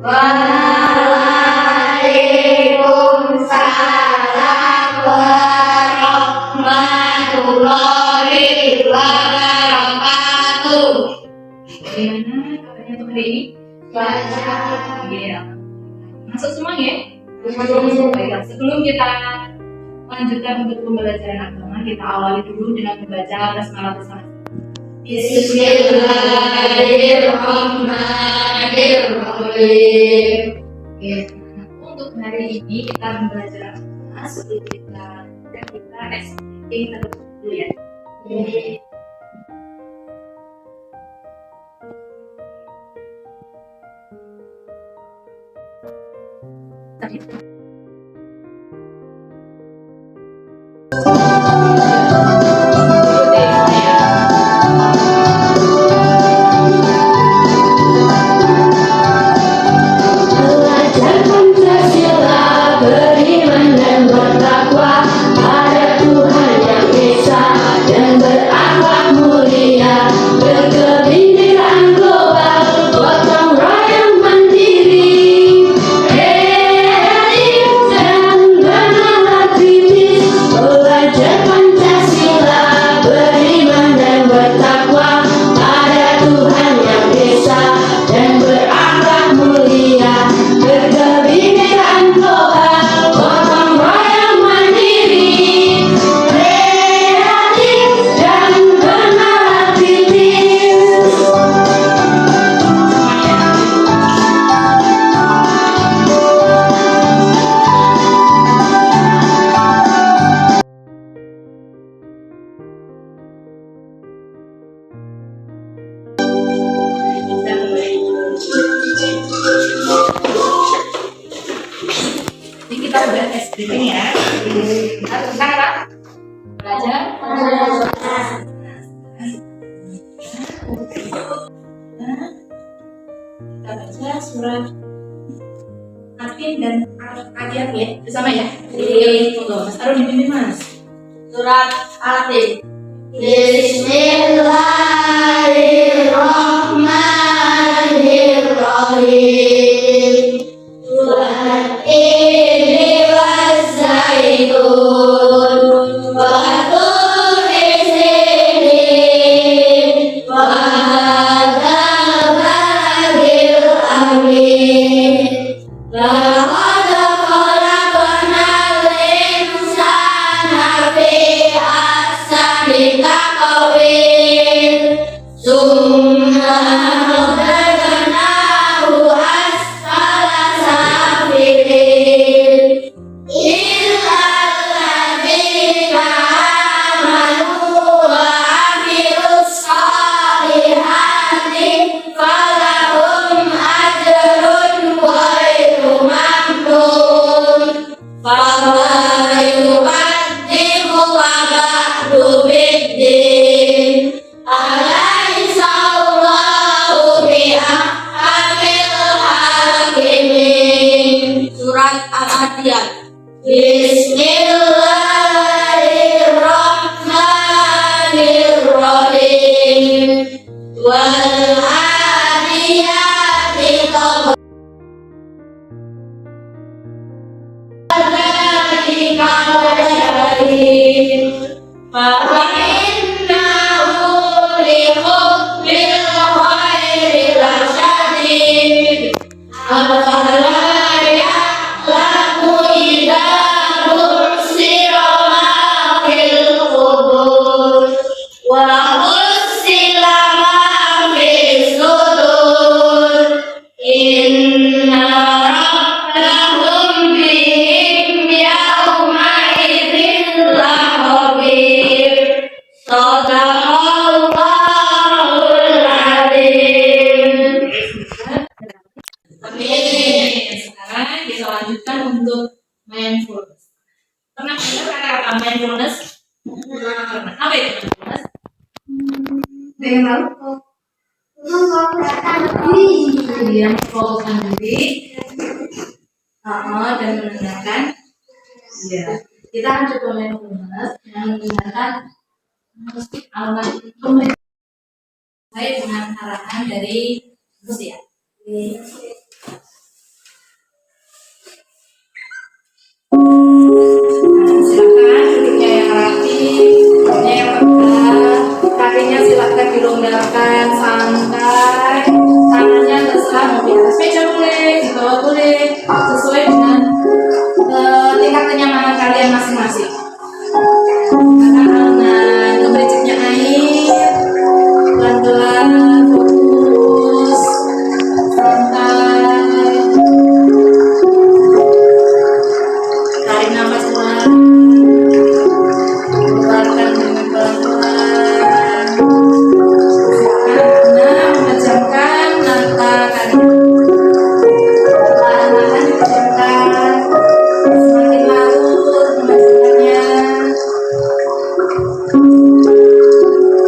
Waalaikumsalam warahmatullahi wabarakatuh. Gimana kabarnya untuk hari ini? Baca. Iya. Masuk semuanya? Baiklah, sebelum kita lanjutkan untuk pembelajaran agama, kita awali dulu dengan membaca basmalah bersama. Bismillahirrahmanirrahim. Ya, untuk hari ini kita belajar sebelum kita explain terlebih dulu ya. Ini kita udah SD ini ya. Sekarang apa? Belajar. Kita baca surat Atin dan Al-Adiyat ya, bersama ya. Mas Arun dipimpin Mas. Surat Atin. Bismillahirrahmanirrahim. Ini waszaitun wa turi sinin wa hadzal baladil amin. Laqad khalaqnal insana fi ahsani taqwim. Summa radadnahu asfala safilin. Illa alladzina amanu wa amilus solihati falahum ajrun ghairu mamnun. Fama yukadzibu wa ba'du biddin. Alaysa Allahu biahkamil hakimin. Surat Al-Adiyat. Bismillahirrahmanirrahim. Wal adiyati dhabha. Fa innahu li hubbil khairi lasyadid. Afala ya'lamu idza bu'sira ma fil qubur wa hussila ma fis sudur. Inna rabbahum bihim yawma idzin lahum Pernah dengar kata-kata mindfulness? Apa itu mindfulness? Dengan dia memfokuskan diri, dan mendengarkan. Ya, kita akan coba mindfulness yang menggunakan musik alat instrumen. Saya dengan arahan dari musik ya. Silakan duduknya yang rapi, duduknya yang tegak, kakinya silakan dilonggarkan santai, tangannya terserah mau di atas meja boleh, di bawah boleh, sesuai dengan tingkat kenyamanan kalian masing-masing. Kanan, kebericiknya air, pelan-pelan, fokus, santai. Tarik nafas pelan, keluarkan dengan pelan-pelan. Karena memejamkan mata kalian, perlahan-lahan dipejamkan, semakin larut memejamkannya.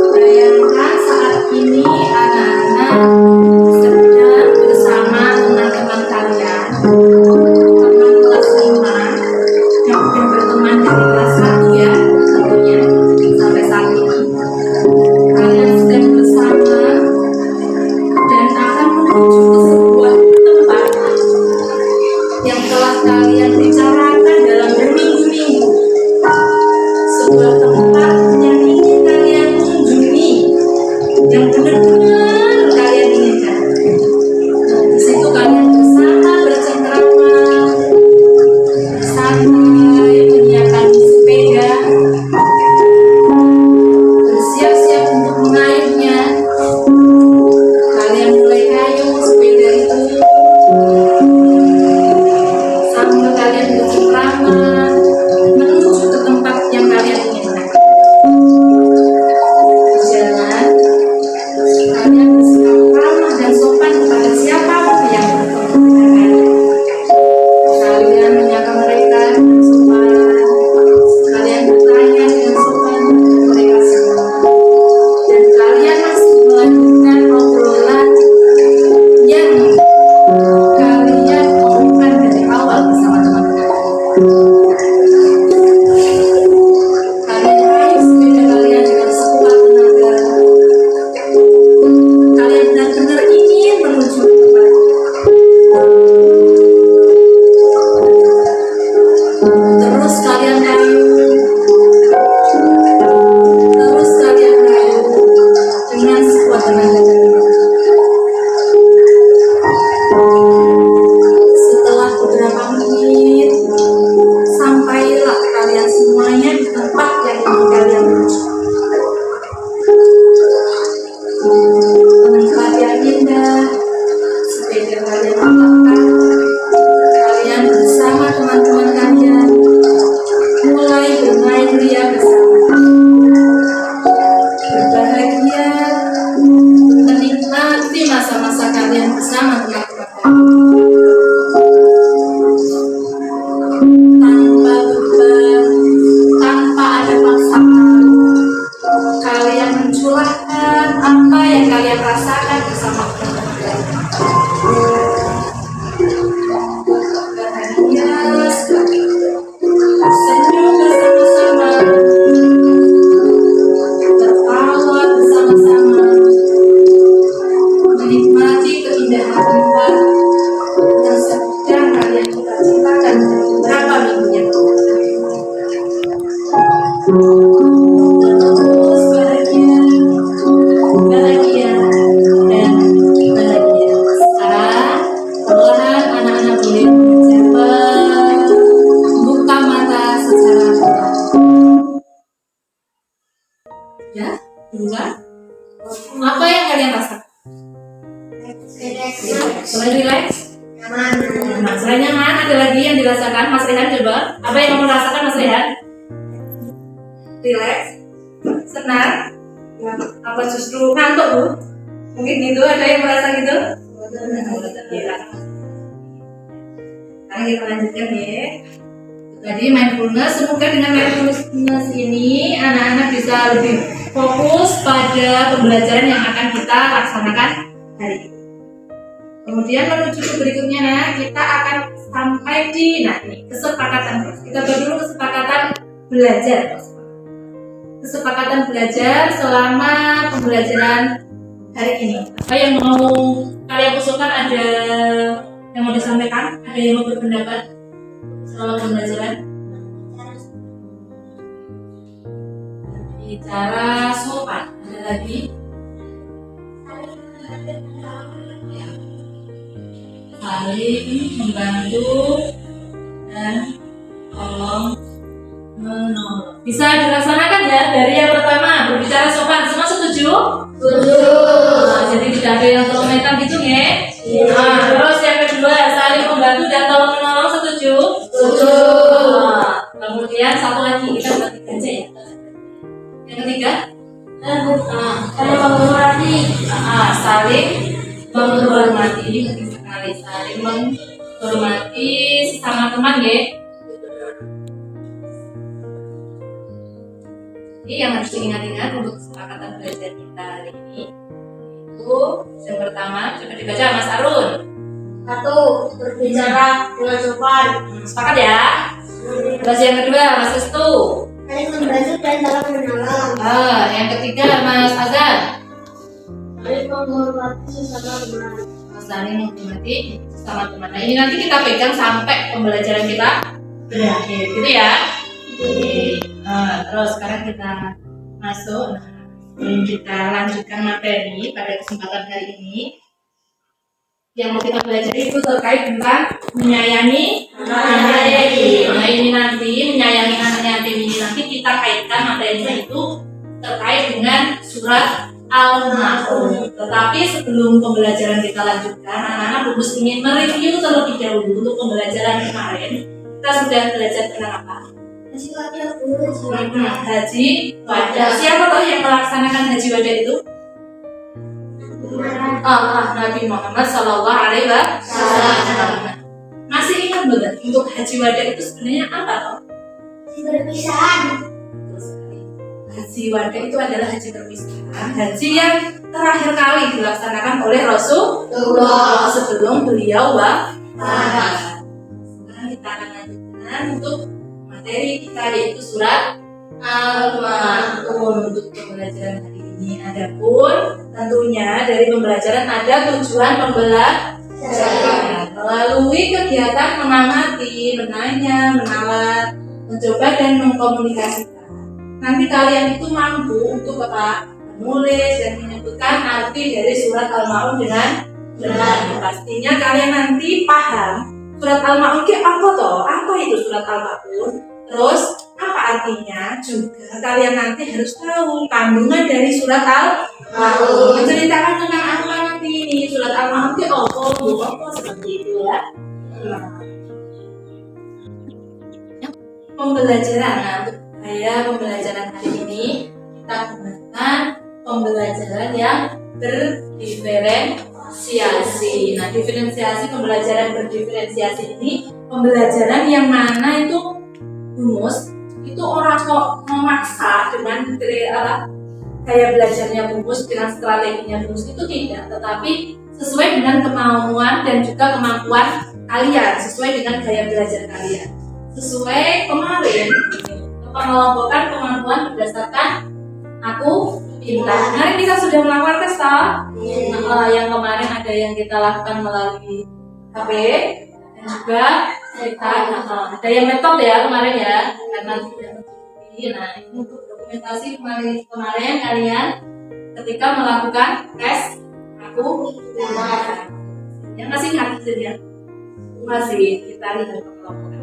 Bayangkan saat ini anak-anak sedang bersama teman-teman kalian, teman kelas 5 yang sudah berteman dari kelas 1 ya, tentunya sampai saat ini. Kalian sedang bersama dan akan menuju ke sebuah tempat yang telah kalian bicarakan dalam berminggu-minggu. Sebuah tempat yang ingin kalian kunjungi, yang benar-benar kalian inginkan. Di situ kalian bersama bercengkrama, santai, menyiapkan sepeda, bersiap-siap untuk mengayuhnya. Kalian mulai ngayuh sepeda itu sambil kalian bercengkrama menuju ke tempat yang kalian inginkan. Di jalan, kalian bersikap ramah dan sopan kepada siapapun yang bertemu dengan kalian. Kalian menyapa mereka dengan sopan. Kalian bertanya dengan sopan kepada mereka semua. Dan kalian masih melanjutkan obrolan yang kalian omongkan dari awal bersama teman-teman. Kalian raih sepeda kalian dengan sekuat tenaga. Kalian benar-benar ingin menuju ke tempat. Terus kalian raih, dengan sekuat tenaga. Setelah beberapa menit, sampailah kalian semuanya di tempat yang ingin kalian tuju. Tempat yang indah, sepeda kalian letakkan, kalian bersama teman-teman kalian mulai bermain ria bersama, berbahagia, menikmati masa-masa kalian bersama teman-teman kalian. Tanpa beban, tanpa ada paksaan, kalian mencurahkan apa yang kalian rasakan bersama teman-teman kalian. Bahagia sekali, senyum bersama-sama, tertawa bersama-sama, menikmati keindahan tempat yang sedang kalian cita-citakan beberapa minggu yang lalu. Terus bahagia, bahagia, dan bahagia. Sekarang perlahan anak-anak boleh mencoba buka mata secara perlahan. Ya, buka. Apa yang kalian rasakan? Selain relax? Nah, selain nyaman, ada lagi yang dirasakan. Mas Rehan coba. Apa yang kamu rasakan, Mas Rehan? Relax? Senang? Apa justru ngantuk, Bu? Mungkin gitu, ada yang merasa gitu? Iya. Sekarang kita lanjutkan ya. Jadi mindfulness, semoga dengan mindfulness ini anak-anak bisa lebih fokus pada pembelajaran yang akan kita laksanakan hari ini. Kemudian menuju ke berikutnya, nah, kita akan sampai di kesepakatan. Kita buat dulu kesepakatan belajar. Kesepakatan belajar selama pembelajaran hari ini. Apa yang mau kalian usulkan? Ada yang mau disampaikan? Ada yang mau berpendapat selama pembelajaran? Bicara sopan. Ada lagi? Saling membantu dan tolong menolong. Bisa dilaksanakan ya dari yang pertama berbicara sopan. Semua setuju? Setuju. Jadi tidak ada yang tolong-metan gitu ya? Terus yang kedua saling membantu dan tolong menolong. Setuju? Setuju. Kemudian satu lagi kita buat tiga aja ya. Yang ketiga saling menghormati. Saling menghormati. Saling menghormati sesama teman ya. Ini yang harus diingat-ingat untuk kesepakatan belajar kita hari ini. Itu yang pertama, coba dibaca Mas Arun. 1. Berbicara dengan sopan. Sepakat ya? Terus yang kedua Mas Restu. Saling membantu dan tolong menolong. Yang ketiga Mas Azan. Saling menghormati sesama teman. Saling menghormati sesama teman. Nah, ini nanti kita pegang sampai pembelajaran kita berakhir, gitu ya. Terus sekarang kita masuk. Sebelum kita lanjutkan materi pada kesempatan hari ini, yang mau kita pelajari itu terkait tentang menyayangi anak yatim. Nah, ini nanti menyayangi anak yatim ini nanti kita kaitkan materinya itu terkait dengan surat Al-Ma'un. Tetapi sebelum pembelajaran kita lanjutkan, anak-anak Bubus ingin mereview terlebih dahulu untuk pembelajaran kemarin. Kita sudah belajar tentang apa? Haji Wada. Siapa tahu yang melaksanakan Haji Wada itu? Nabi Muhammad Sallallahu Alaihi Wasallam. Masih ingat banget untuk Haji Wada itu sebenarnya apa? Perpisahan. Haji Wada itu adalah haji perpisahan, haji yang terakhir kali dilaksanakan oleh Rasulullah sebelum beliau wafat. Sekarang kita akan lanjutkan untuk materi kita yaitu surat Al-Ma'un untuk pembelajaran hari ini. Adapun tentunya dari pembelajaran ada tujuan pembelajaran melalui kegiatan mengamati, menanya, menalar, mencoba dan mengkomunikasikan. Nanti kalian itu mampu untuk menulis dan menyebutkan arti dari surat Al-Ma'un dengan benar. Pastinya kalian nanti paham surat Al-Ma'un itu apa toh? Apa itu surat Al-Ma'un? Terus apa artinya? Juga kalian nanti harus tahu kandungan dari surat Al-Ma'un. Menceritakan tentang apa nanti ini surat Al-Ma'un itu apa seperti itu ya. Pembelajaran untuk pembelajaran hari ini kita gunakan pembelajaran yang berdiferensiasi. Nah, diferensiasi pembelajaran berdiferensiasi ini pembelajaran yang mana itu Bumus itu orang kok memaksa dengan gaya belajarnya Bumus dengan strateginya Bumus itu tidak, tetapi sesuai dengan kemauan dan juga kemampuan kalian, sesuai dengan gaya belajar kalian. Sesuai kemarin pengelompokan kemampuan berdasarkan aku pintar. Kemarin kita sudah melakukan tes yang kemarin ada yang kita lakukan melalui HP dan juga kita ada yang metode ya kemarin ya karena tidak terbukti. Nah, untuk dokumentasi kemarin kalian ketika melakukan tes aku pintar yang masih ingat ya masih kita lihat pengelompokannya.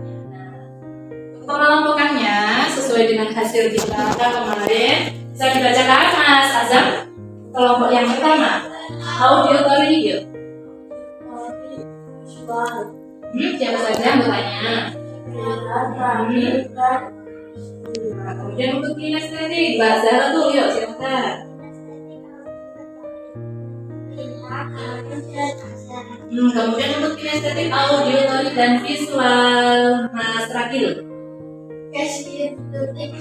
Pengelompokannya sesuai dengan hasil kita kemarin bisa dibacakan Mas Azam. Kelompok yang pertama audio atau video? Siapa saja bertanya? Kemudian untuk kinestetik Mbak Zara tuh yuk silakan. Kemudian untuk kinestetik audio dan visual Mas Rakil. Kasih detik.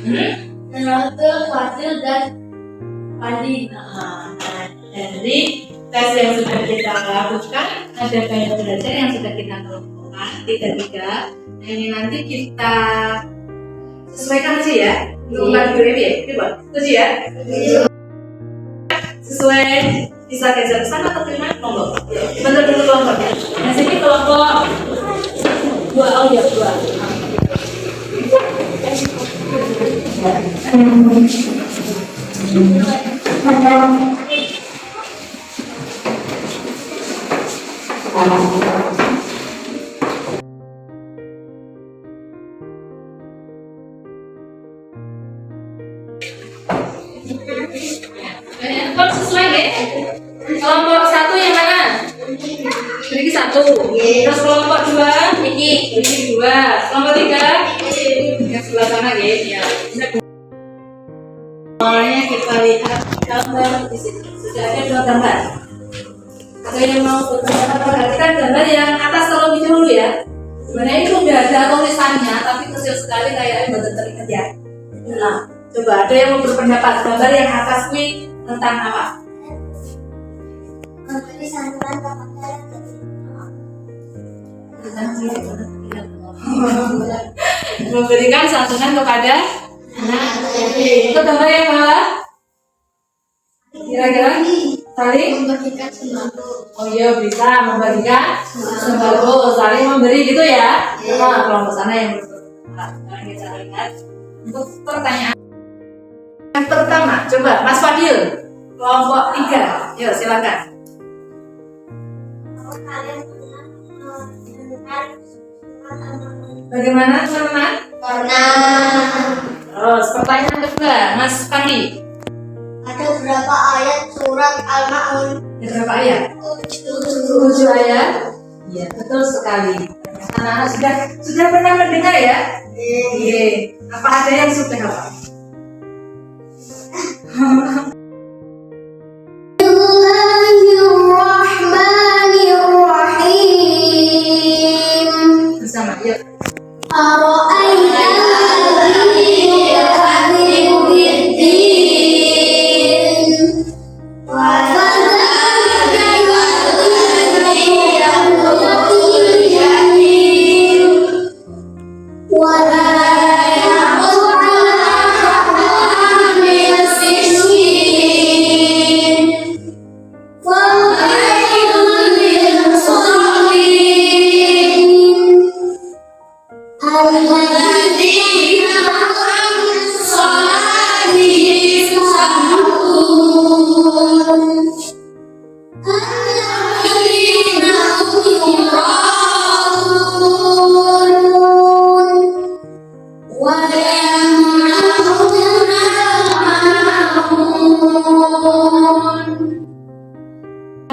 Hmm? Rasul, Fadil, dan Pandi. Nah, jadi tes yang sudah kita lakukan, ada banyak belajar yang sudah kita kelompokkan tiga. Nah, ini nanti kita sesuaikan aja ya. Bukan BBM ya, coba. Setuju ya? Sesuai bisa geser ke sana atau ke mana kelompok. Bentar dulu kelompoknya. Nah, sini kelompok 2. Oh iya, 2. Kelompok sesuai deh. Kelompok 1 yang mana? Ini 1. Terus kelompok 2 ini 2. Kelompok 3 yang sebelah sana ya. Awalnya kita lihat gambar di sini. Sudah ada 2 gambar. Ada yang mau berpendapat, perhatikan gambar yang atas terlebih dahulu ya. Sebenarnya itu udah ada tulisannya, tapi kecil sekali kayaknya betul teringat ya. Nah, coba ada yang mau berpendapat gambar yang atas ini tentang apa? Memberi santunan kepada Memberikan santunan kepada anak. Itu gambar yang bawah? Kira-kira saling membagikan sembako. oh iya bisa membagikan sembako, saling memberi gitu ya. Nah, kelompok sana yang berpendapat. Sekarang kita lihat untuk pertanyaan yang pertama. Coba Mas Fadil, kelompok 3. Yuk silakan. Kalau kalian pernah mendengar surat Al-Ma'idah? Bagaimana teman-teman? Pernah. Terus pertanyaan kedua, Mas Fadli. Ada berapa ayat surat Al-Ma'idah? Ada berapa ayat? 7 ayat. Iya, betul sekali. Anak-anak sudah pernah mendengar ya? Iya. Apa ada yang sudah apa? Bismillahirrahmanirrahim. Bersama, yuk.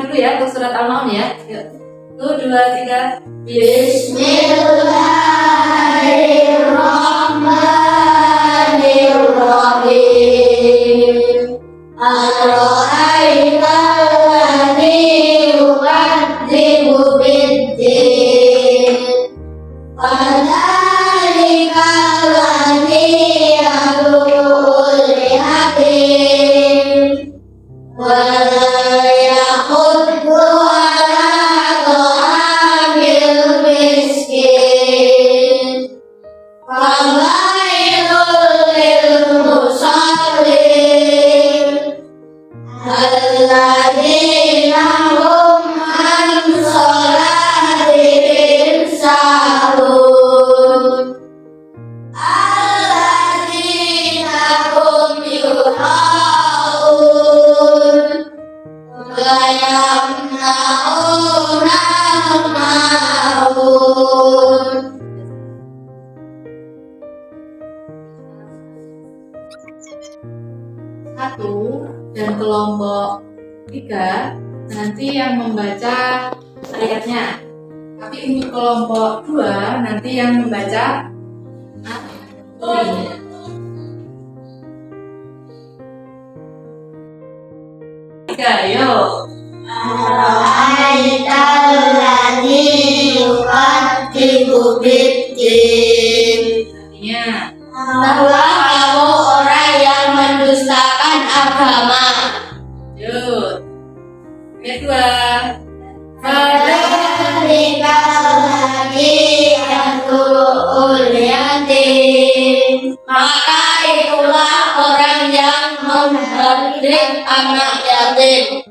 Dulu ya untuk surat Al-Maun ya. Yuk. 1, 2, 3. Bismillahirrahmanirrahim. Ar-ra'aita alladhi yukadzibu bid-din. Fadzalika alladhi yad'ul yatim. Wa la yahuddu ala ta'amil miskin. Fawailul lil musallin. Alladzina hum an salatihim sahun. Alladzina hum yura'un. Wa yamna'una al-ma'un. Satu dan kelompok 3 nanti yang membaca ayatnya. Tapi untuk kelompok 2 nanti yang membaca ayatnya. 3, yuk. Ar-ra'aita alladhi yukadzibu bid-din. Artinya bahwa kamu orang yang mendustakan agama. Lanjut. Kedua. Fadzalika alladzi yad'ul yatim. Maka itulah orang yang memberdik anak yatim.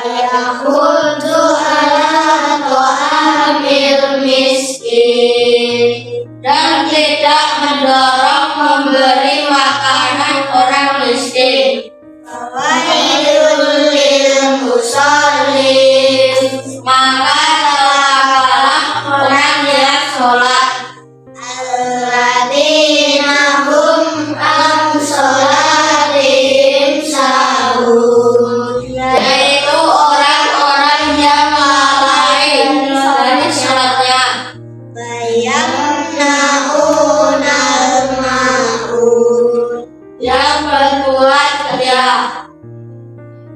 Yahuddu ala ta'amil miskin. Dan tidak mendorong memberi makanan orang miskin. Wailul lil musallin. Maka celakalah orang yang sholat. Alladzina hum an sholatihim sahun. Yaitu orang-orang yang lalai dari sholatnya. Yamna'unal ma'un. Yang berbuat riya.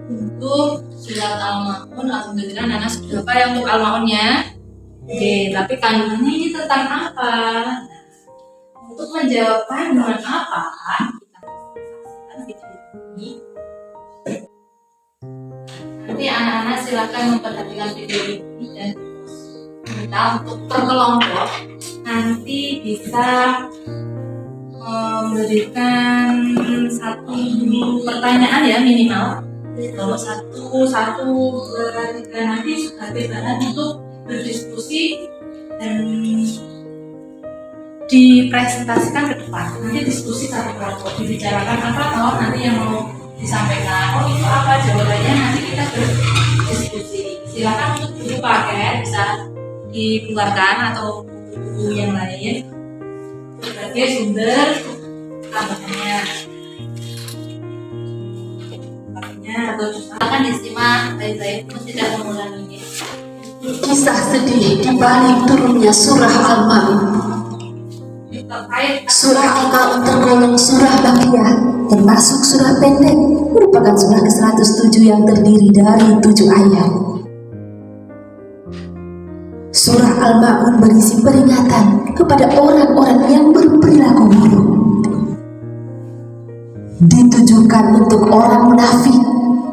Untuk surat Al-Ma'un, alhamdulillah Nana sudah apa ya untuk Al-Ma'unnya? Oke, tapi kandungannya ini tentang apa? Untuk menjawab kandungan apa, kita saksikan video ini. Nanti anak-anak silakan memperhatikan video ini dan kita untuk per kelompok nanti bisa memberikan satu pertanyaan ya minimal. Kalau satu, dua, tiga nanti sebagai bahan untuk berdiskusi dan dipresentasikan ke depan. Nanti diskusi satu kelompok, dibicarakan apa toh nanti yang mau disampaikan. Oh itu apa jawabannya, nanti kita berdiskusi. Silakan untuk buku paket bisa dikeluarkan atau buku yang lain sebagai sumber tambahannya. Atau akan disimak baik-baik untuk tidak mengulanginya. Kisah sedih di balik turunnya surah Al-Ma'un. Surah Al-Ma'un tergolong surah Makiyah, termasuk surah pendek, merupakan surah ke-107 yang terdiri dari 7 ayat. Surah Al-Ma'un berisi peringatan kepada orang-orang yang berperilaku buruk. Ditujukan untuk orang munafik,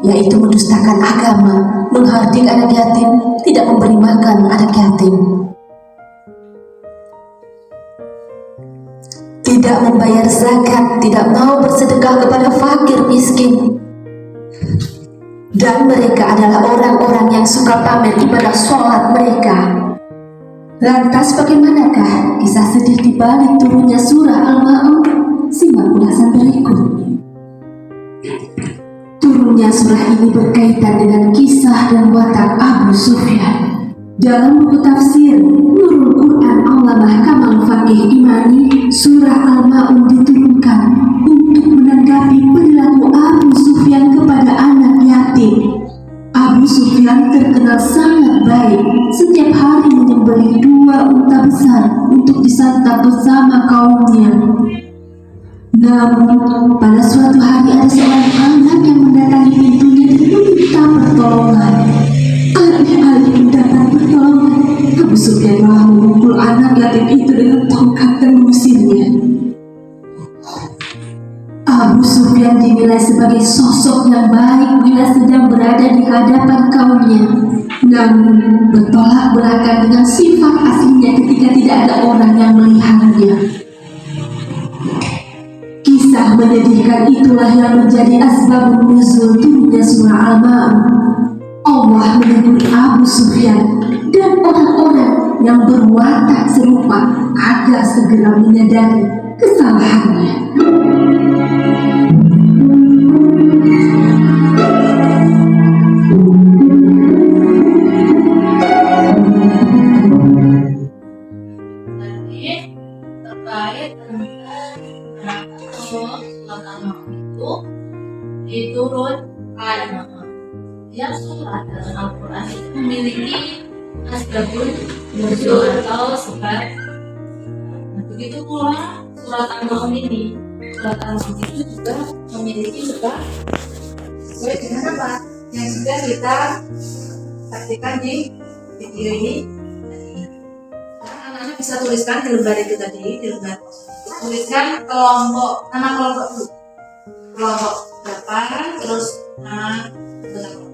yaitu mendustakan agama, menghardik anak yatim, tidak memberi makan anak yatim, tidak membayar zakat, tidak mau bersedekah kepada fakir miskin. Dan mereka adalah orang-orang yang suka pamer ibadah sholat mereka. Lantas bagaimanakah kisah sedih di balik turunnya surah Al-Ma'un? Simak ulasan berikut. Turunnya surah ini berkaitan dengan kisah dan watak Abu Sufyan. Dalam buku tafsir Nurul Quran Allamah Kamal Faqih Imani, surah Al-Ma'un diturunkan untuk menanggapi perilaku Abu Sufyan kepada anak yatim. Abu Sufyan terkenal sangat baik, setiap hari menyembelih 2 unta besar untuk disantap bersama kaumnya. Namun, pada suatu hari ada seorang anak yang mendatangi pintunya dan meminta pertolongan. Alih-alih mendapat pertolongan, Abu Sufyan malah memukul anak yatim itu dengan tongkat dan mengusirnya. Abu Sufyan dinilai sebagai sosok yang baik bila sedang berada di hadapan kaumnya, namun bertolak belakang dengan sifat aslinya ketika tidak ada orang yang melihatnya. Kisah menyedihkan itulah yang menjadi asbabun nuzul turunnya surah Al-Ma'un. Allah menegur Abu Sufyan dan orang-orang yang berwatak serupa agar segera menyadari kesalahannya. Terkait dengan surat Al-Ma'un itu diturunkan. Yang surat dalam Al-Quran itu memiliki asbabun nuzul atau sebab. Nah, begitu pula surat Al-Ma'un ini. Surat Al-Ma'un itu juga memiliki sebab sesuai dengan apa yang sudah kita saksikan di video ini. Anak-anak bisa tuliskan di lembar itu tadi, di lembar kosong itu tuliskan kelompok, nama kelompok dulu. Kelompok berapa, terus nama kelompok.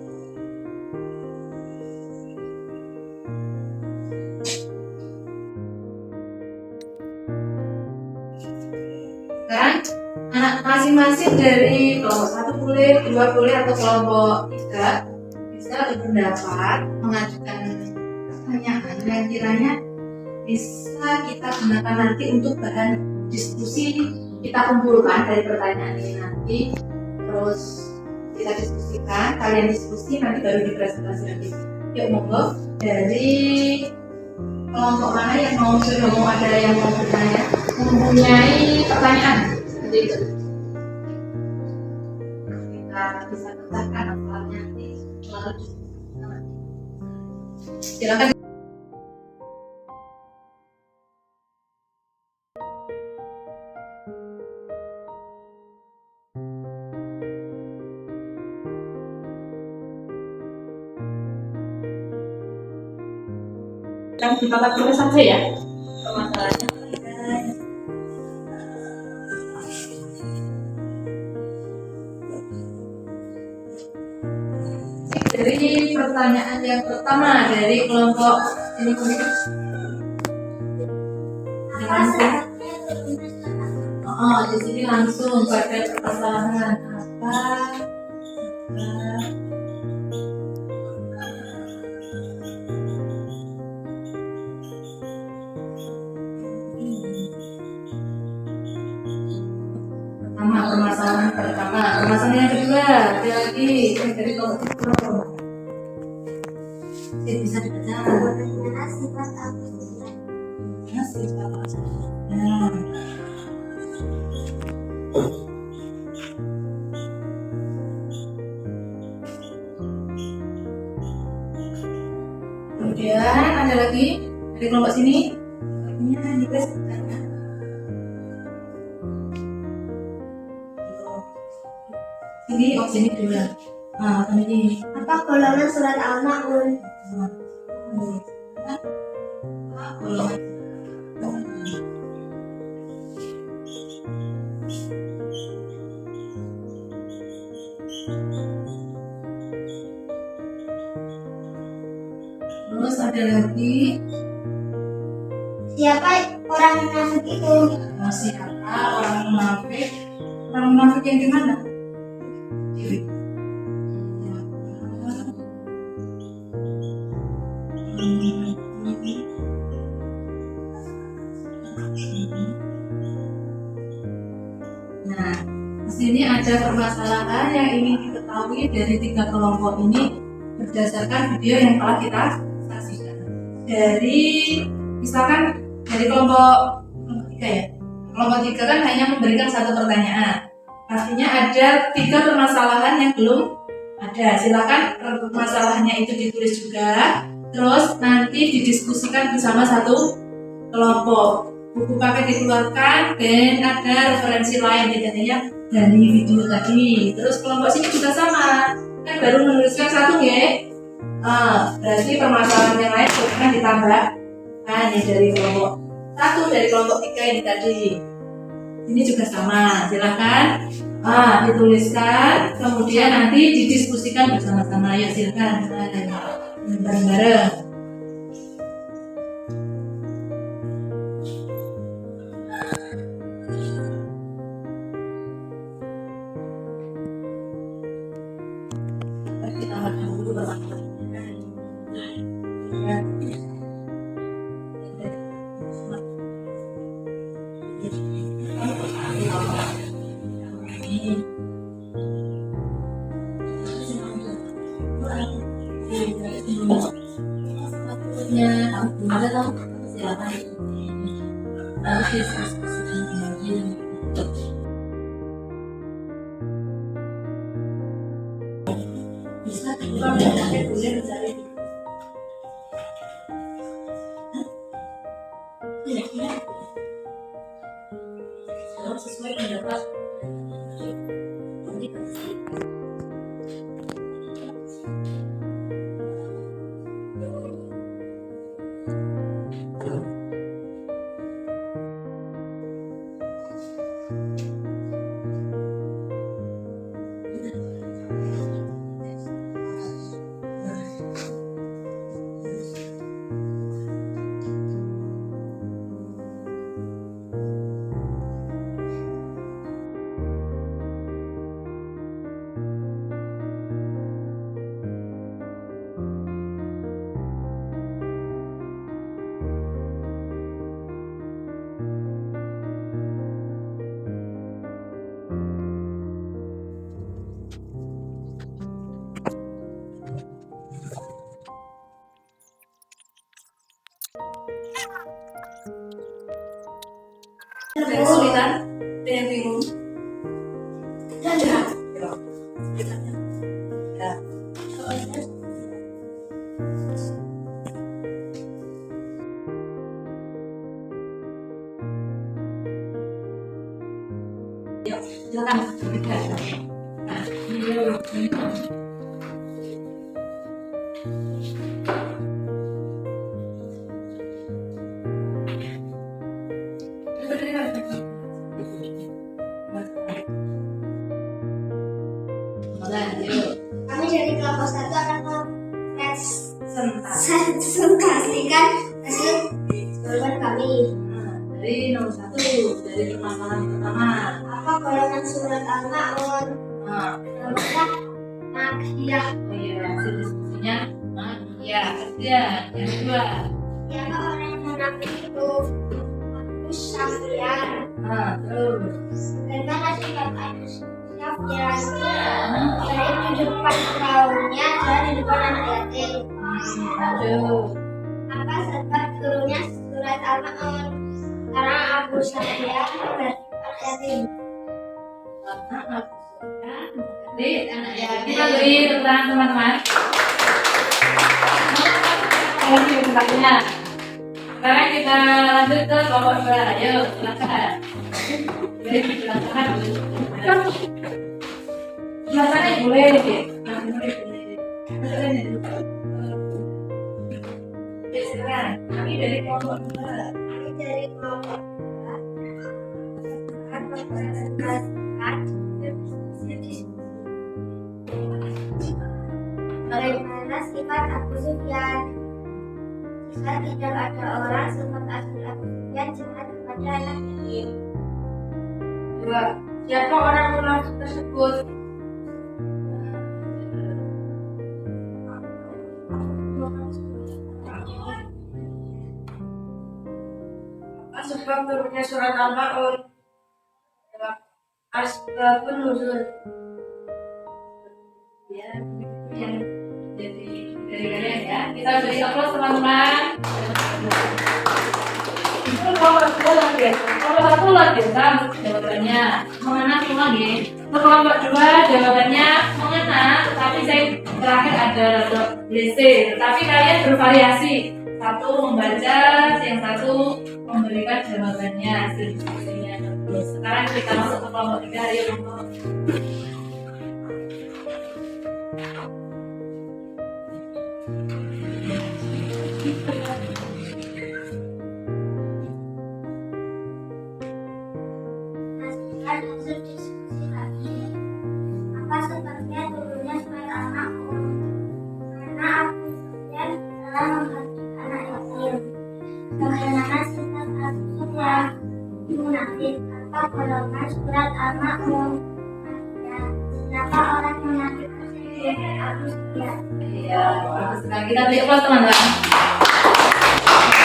Sekarang anak masing-masing dari kelompok 1 boleh, 2 boleh, atau kelompok 3 bisa berpendapat mengajukan pertanyaan yang kiranya bisa kita gunakan nanti untuk bahan diskusi. Kita kumpulkan dari pertanyaan ini nanti, terus kita diskusikan, kalian diskusi, nanti baru dipresentasikan. Yuk monggo, dari kelompok mana yang mau, sudah mau ada yang mau bertanya, mempunyai pertanyaan seperti itu. Kita bisa pecahkan soalnya nanti melalui. Silakan. Kan kita tulis saja ya permasalahannya. Dari pertanyaan yang pertama dari kelompok ini langsung, di sini langsung pada permasalahan apa? Permasalahan yang kedua, ada lagi dari kelompok itu. Bisa dibaca. Bagaimana sifat Abu Sufyan? Sifat Abu Sufyan. Kemudian ada lagi dari kelompok sini. Ini ditulis pertanyaan. Ini opsi ini dua. Ini Apa golongan surat Al-Ma'un? golongan. Terus ada lagi, Siapa orang munafik itu? siapa orang munafik? Orang munafik yang gimana? Nah, di sini ada permasalahan yang ingin diketahui dari 3 kelompok ini berdasarkan video yang telah kita saksikan. Dari misalkan dari kelompok 3 ya. Kelompok 3 kan hanya memberikan 1 pertanyaan. Artinya ada 3 permasalahan yang belum ada. Silakan permasalahannya itu ditulis juga. Terus nanti didiskusikan bersama 1 kelompok. Buku paket dikeluarkan dan ada referensi lain tidaknya dari video tadi. Terus kelompok sini juga sama, kan baru menuliskan 1 ya. Berarti permasalahan yang lain bukan ditambah. Nah, ini dari kelompok 1, dari kelompok 3 ini tadi. Ini juga sama, silakan dituliskan, kemudian nanti didiskusikan bersama-sama. Ya silakan, bareng-bareng. Kita makan dulu bisa kita boleh mencari sesuai pendapat. Ada kesulitan? Ada yang bingung? Ada. Ya. Yuk, silakan. Nah, ini dulu. Lanjut. Kami dari kelompok 1 akan Sentak. mengasihkan hasil jawaban kami. Nah, dari nomor 1, dari permasalahan pertama. Apa golongan surat Al-Ma'un? Nah, Jawabannya Makiyah. oh iya, hasil diskusinya. Nah, ya, kerja. Yang kedua. Siapa orang yang munafik itu? Abu Sufyan. Nah, terus. Bagaimana sikap Abu Sufyan? Selain di depan kaumnya, adalah di depan anak yatim. Lanjut. Apa sebab turunnya surat Al-Ma'un? Karena Abu Sufyan berarti anak yatim. Karena aku suka mendidik anak yatim. Kita beri tepuk tangan teman-teman. Lagi bentaknya. Sekarang kita lanjut ke kelompok 2. Ayo, silakan. Beri silakan. Silakan boleh. Silakan. Kami dari kelompok 2. Kami dari kelompok bagaimana sifat Abu Sufyan? Jika tidak ada orang sifat asli Abu Sufyan jahat kepada anak yatim. 2. Siapa orang munafik tersebut? Apa sebab turunnya surat Al-Ma'un? Asbabun nuzul. Ya, yang jadi dari kalian ya. Kita beri aplaus teman-teman. Itu kelompok 2 luar biasa. Kelompok 1 luar biasa jawabannya mengena semua nih. Untuk kelompok 2 jawabannya mengena, tetapi saya terakhir ada DC. Tetapi kalian bervariasi. Satu membaca, yang satu memberikan jawabannya hasil diskusinya. Sekarang kita masuk ke kelompok 3. Ayo kelompok. Hasil diskusi kami. Apa sebabnya turunnya surat Al-Ma'un? Karena Abu Sufyan telah menghadirkan anak yatim. Bagaimana sifat Abu Sufyan? Munafik. Apa golongan surat Al-Ma'un? Siapa orang munafik tersebut? Abu Sufyan. Iya, bagus sekali. Kita beri aplaus teman-teman.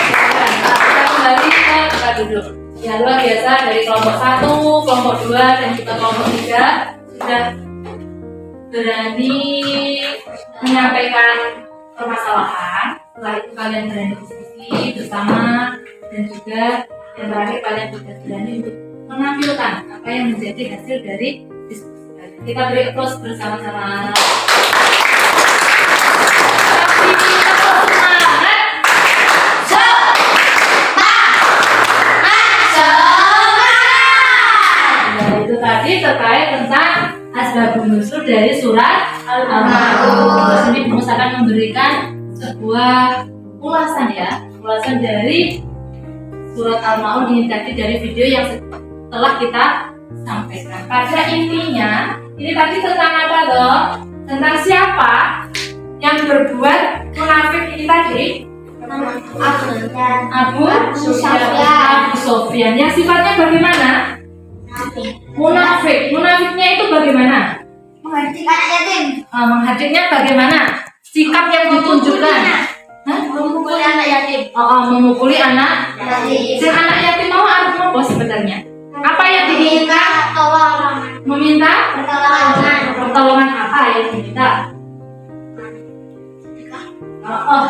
Kita kembali ke tempat duduk. Ya, luar biasa dari kelompok 1, kelompok 2, dan juga kelompok 3 sudah berani menyampaikan permasalahan. Setelah itu kalian berani diskusi bersama, dan juga yang terakhir kalian juga berani untuk menampilkan apa yang menjadi hasil dari diskusi kalian. Kita beri aplaus bersama-sama. Itu tadi terkait tentang asbabun nuzul dari surat Al-Ma'un. Terus ini Bungus akan memberikan sebuah ulasan ya, ulasan dari surat Al-Ma'un ini tadi dari video yang telah kita sampaikan. Pada intinya, ini tadi tentang apa toh? Tentang siapa yang berbuat munafik ini tadi? Abu Sufyan. Yang sifatnya bagaimana? Munafik. Munafiknya itu bagaimana? Menghadiknya bagaimana? Sikap yang ditunjukkan. Memukuli anak yatim. Memukuli anak yatim. Dan anak yatim mau apa sebenarnya? Apa yang diminta? Meminta pertolongan apa yang diminta?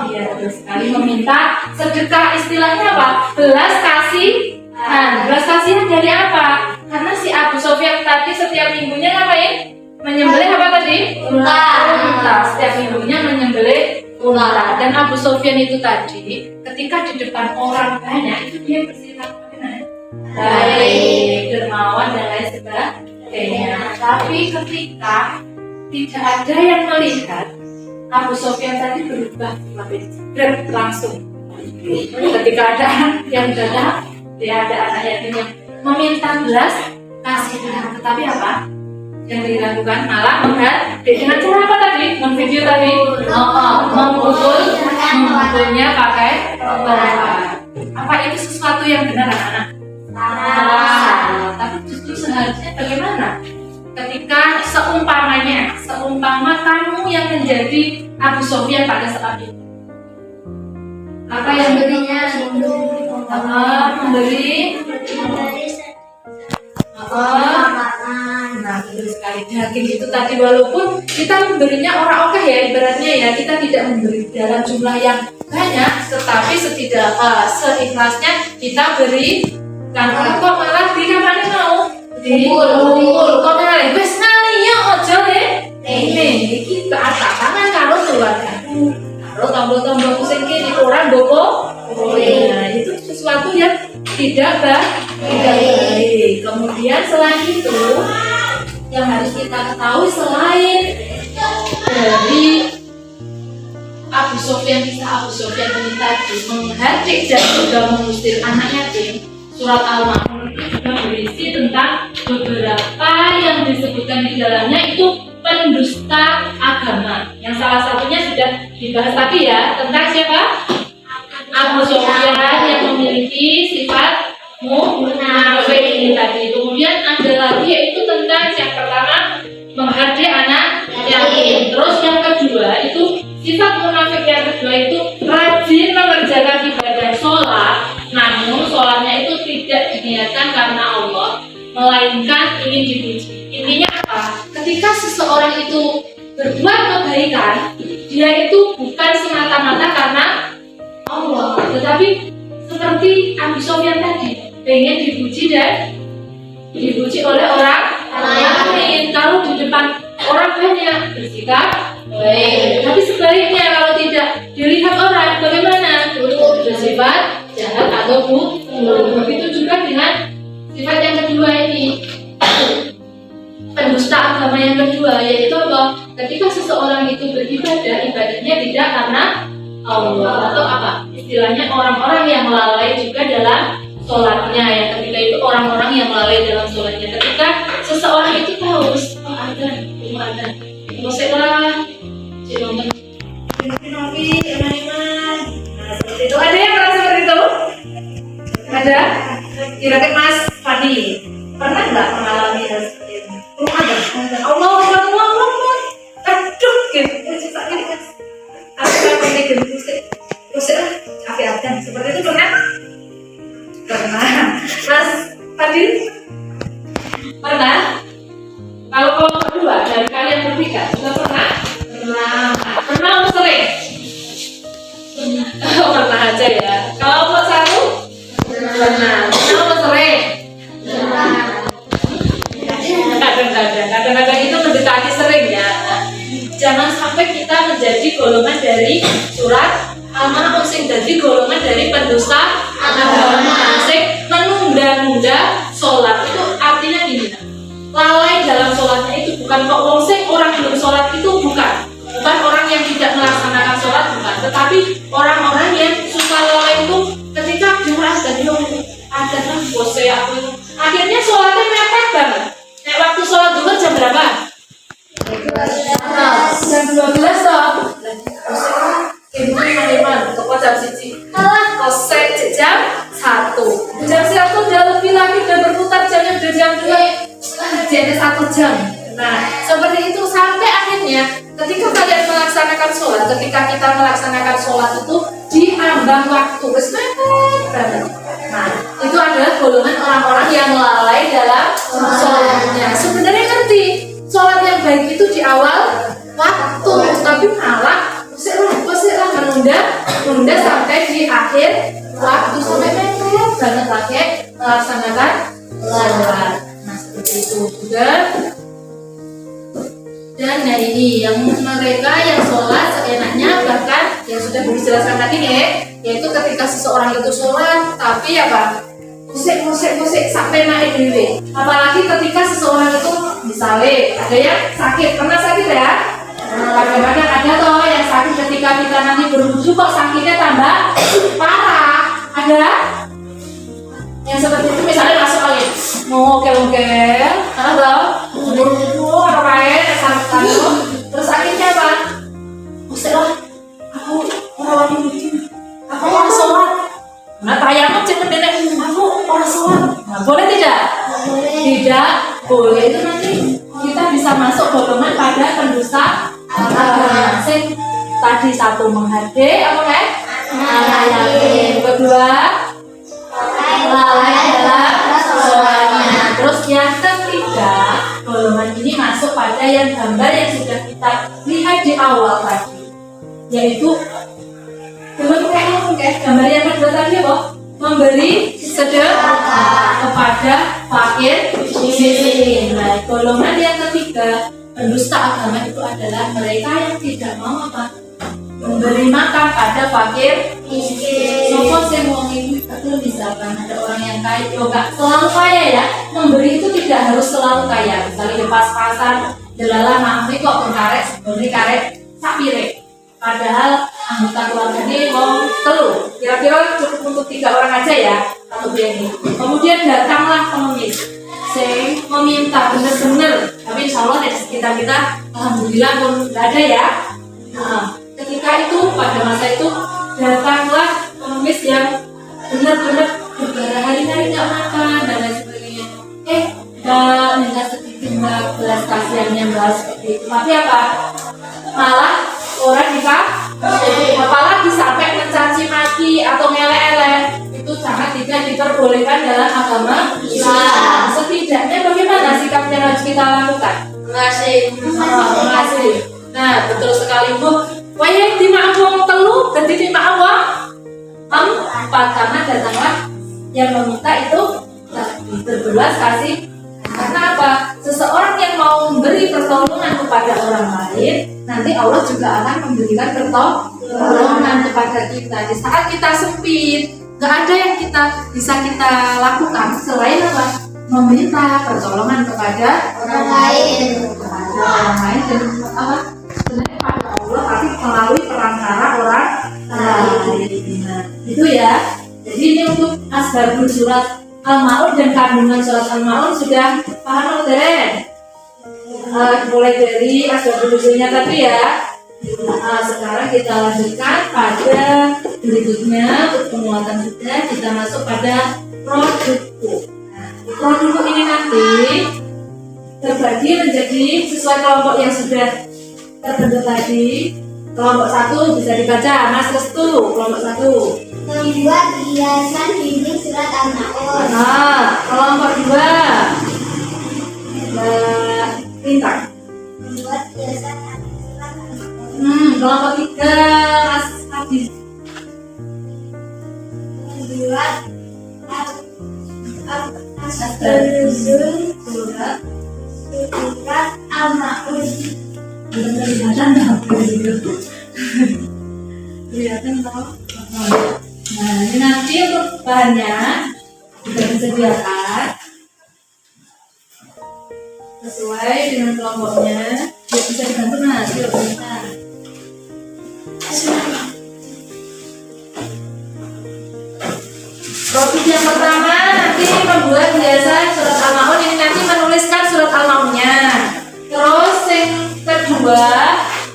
Iya betul sekali, meminta sedekah. Istilahnya apa? Belas kasihan. Belas kasihan dari apa? Karena si Abu Sufyan tadi setiap minggunya ngapain? Menyembelih apa tadi? Unta. Setiap minggunya menyembelih unta. Dan Abu Sufyan itu tadi ketika di depan orang banyak itu dia bersikap bagaimana? Baik, dermawan dan lain sebagainya. Tapi ketika tidak ada yang melihat, Abu Sufyan tadi berubah langsung. Ketika ada yang datang, dia ada anak yatim yang meminta belas kasihan, tetapi apa? Yang dilakukan malah dengan cara apa tadi? Memvideo tadi, memukulnya pakai tongkat. Apa itu sesuatu yang benar anak-anak? Salah. Tapi justru seharusnya bagaimana? Ketika seumpama kamu yang menjadi Abu Sufyan pada saat itu, apa yang berinya? Memberi betul sekali. Daging itu tadi walaupun kita memberinya orang oke ya, ibaratnya ya kita tidak memberi dalam jumlah yang banyak, tetapi seikhlasnya kita beri. Kan kok malah dikapane mau dikul kok malah wis ngaliyo aja ini iki tak tangan karo keluargaku karo tombol-tombol sing kene ora mboko. Nah, itu sesuatu yang tidak baik. Kemudian selain itu yang harus kita ketahui, selain dari Abu Sufyan ini tadi menghadik dan juga mengusir anak yatim, surat Al-Ma'un juga berisi tentang beberapa yang disebutkan di dalamnya itu pendusta agama. Yang salah satunya sudah dibahas tadi ya, tentang siapa? Abu Sufyan yang memiliki sifat munafik ini tadi. Kemudian ada lagi yaitu tentang yang pertama menghadik anak yatim. Terus yang kedua itu sifat munafik yang kedua itu rajin mengerjakan ibadah sholat, namun sholatnya itu tidak diniatkan karena Allah, melainkan ingin dipuji. Intinya apa? Ketika seseorang itu berbuat kebaikan, dia itu bukan semata-mata karena Allah, tetapi seperti Abu Sufyan tadi, pengen dipuji dan dipuji oleh orang lain. Kalau di depan orang banyak bersikap baik, tapi sebaliknya kalau tidak dilihat orang bagaimana? Bersifat jahat atau buruk. Begitu juga dengan sifat yang kedua ini, pendusta agama yang kedua, yaitu apa? Ketika seseorang itu beribadah, ibadahnya tidak karena Allah, atau apa? Istilahnya orang-orang yang lalai juga dalam sholatnya ya. Ketika itu orang-orang yang lalai dalam sholatnya. Ketika seseorang itu tahu ada, masalah nonton Novi, Iman. Nah, seperti itu. Ada yang merasa seperti itu? Ada? Kira-kira Mas Fadi pernah nggak mengalami hal seperti itu? Ada. Allah, aduh, gitu. Aku pakai musik lah, api-apian seperti itu pernah? Mas Fadil? Pernah? Kalau kelompok kedua dari kalian bertiga juga pernah? Pernah atau sering? Pernah aja ya. Kalau kelompok satu? Pernah atau sering? Kadang-kadang itu mendekati sering ya. Jangan sampai kita menjadi golongan dari surat Al-Ma'un, sing jadi golongan dari pendusta agama, sing menunda-nunda sholat. Itu artinya gini, lalai dalam sholatnya itu bukan kok wong sing orang belum sholat itu bukan orang yang tidak melaksanakan sholat, bukan, tetapi orang-orang yang suka lalai itu ketika jumlah dan ada kan bose aku itu akhirnya sholatnya mepet banget. Jam siap tuh udah lebih lagi, udah berputar jamnya udah jam 2, jadi 1 jam. Nah, seperti itu sampai akhirnya ketika kalian melaksanakan sholat, ketika kita melaksanakan sholat itu diambang waktu, wes mepet banget. Nah, itu adalah golongan orang-orang yang lalai dalam sholatnya. Sebenarnya ngerti, sholat yang baik itu di awal waktu, tapi malah usik-usik menunda sampai di akhir waktu, sampai mepet banget lagi melaksanakan sholat. Nah, seperti itu juga. Dan ya ini yang mereka yang sholat seenaknya, bahkan yang sudah dijelaskan tadi yaitu ketika seseorang itu sholat tapi apa musik sampai naik diri. Apalagi ketika seseorang itu misalnya ada yang sakit, pernah sakit ya? Kadang-kadang ada toh yang sakit, ketika kita nanti berwudu kok sakitnya tambah parah. Ada yang seperti itu, misalnya masuk angin ngokel-ngokel atau ngapain sakit, terus akhirnya apa? Usah lah, aku orang ini, aku orang sholat. Nah, tayang cek nenek, aku orang sholat. Nah, boleh tidak? Tidak boleh. Itu nanti kita bisa masuk golongan pada pendusta agama. Tadi satu menghadiri, apa kan? Yang kedua lalai dalam sholatnya. Terus yang ketiga, golongan ini masuk pada yang gambar yang sudah kita lihat di awal tadi, yaitu gambar yang kedua tadi apa? Memberi sedekah kepada fakir miskin. Nah, golongan yang ketiga pendusta agama itu adalah mereka yang tidak mau apa? Memberi makan pada fakir miskin. Sopo sing wong itu misalkan ada orang yang kaya, juga selalu kaya ya. Memberi itu tidak harus selalu kaya. Misalnya pas-pasan, delala mampu kok karek, sebenarnya karek sapire. Padahal anggota keluarga ini wong telu, kira-kira cukup untuk 3 orang aja ya, satu ini. Kemudian datanglah pengemis, sing meminta bener-bener, tapi insya Allah di sekitar kita alhamdulillah pun nggak ada ya. Nah, ketika itu pada masa itu datanglah pengemis yang benar-benar berhari-hari nggak makan dan lain sebagainya. Mbak minta sedikit mbak, belas kasihannya mbak seperti itu. Tapi apa? Malah orang apalagi sampai mencaci maki atau ngelek-elek, itu sangat tidak diperbolehkan dalam agama Islam. Setidaknya bagaimana sikap yang harus kita lakukan? Mengasih. Nah, betul sekali Bu. Wayang di maafong telu dan di maafong empat, karena datanglah yang meminta itu berbelas kasih. Karena apa? Seseorang yang mau memberi pertolongan kepada orang lain, nanti Allah juga akan memberikan pertolongan kepada kita. Di saat kita sempit, nggak ada yang bisa kita lakukan selain apa? Meminta pertolongan kepada orang lain, dan apa? Sebenarnya pada Allah, tapi melalui perantara orang lain. Nah, itu ya. Jadi ini untuk asbabul surat Al-Ma'un dan kandungan surat Al-Ma'un sudah paham deh. Mulai dari asbabul nuzulnya tadi ya. Sekarang kita lanjutkan pada berikutnya. Untuk penguatan kita masuk pada produkku. Produkku ini nanti terbagi menjadi sesuai kelompok yang sudah terbentuk tadi. Kelompok 1 bisa dibaca, Mas Restu. Kelompok 1 membuat hiasan dinding surat Al-Ma'un. Kelompok 2 Mbak Bintang. Membuat hiasan surat Al-Ma'un. Kelompok 3 Mas Adi. Membuat asbabul surat Al-Ma'un. Kelihatan toh. Nah, ini nanti untuk bahannya sudah disediakan sesuai dengan kelompoknya. Ya, bisa dibantu Mas, yuk bisa. Topik yang pertama nanti membuat hiasan surat Al-Ma'un, ini nanti menuliskan surat Al-Ma'unnya. Terus yang kedua,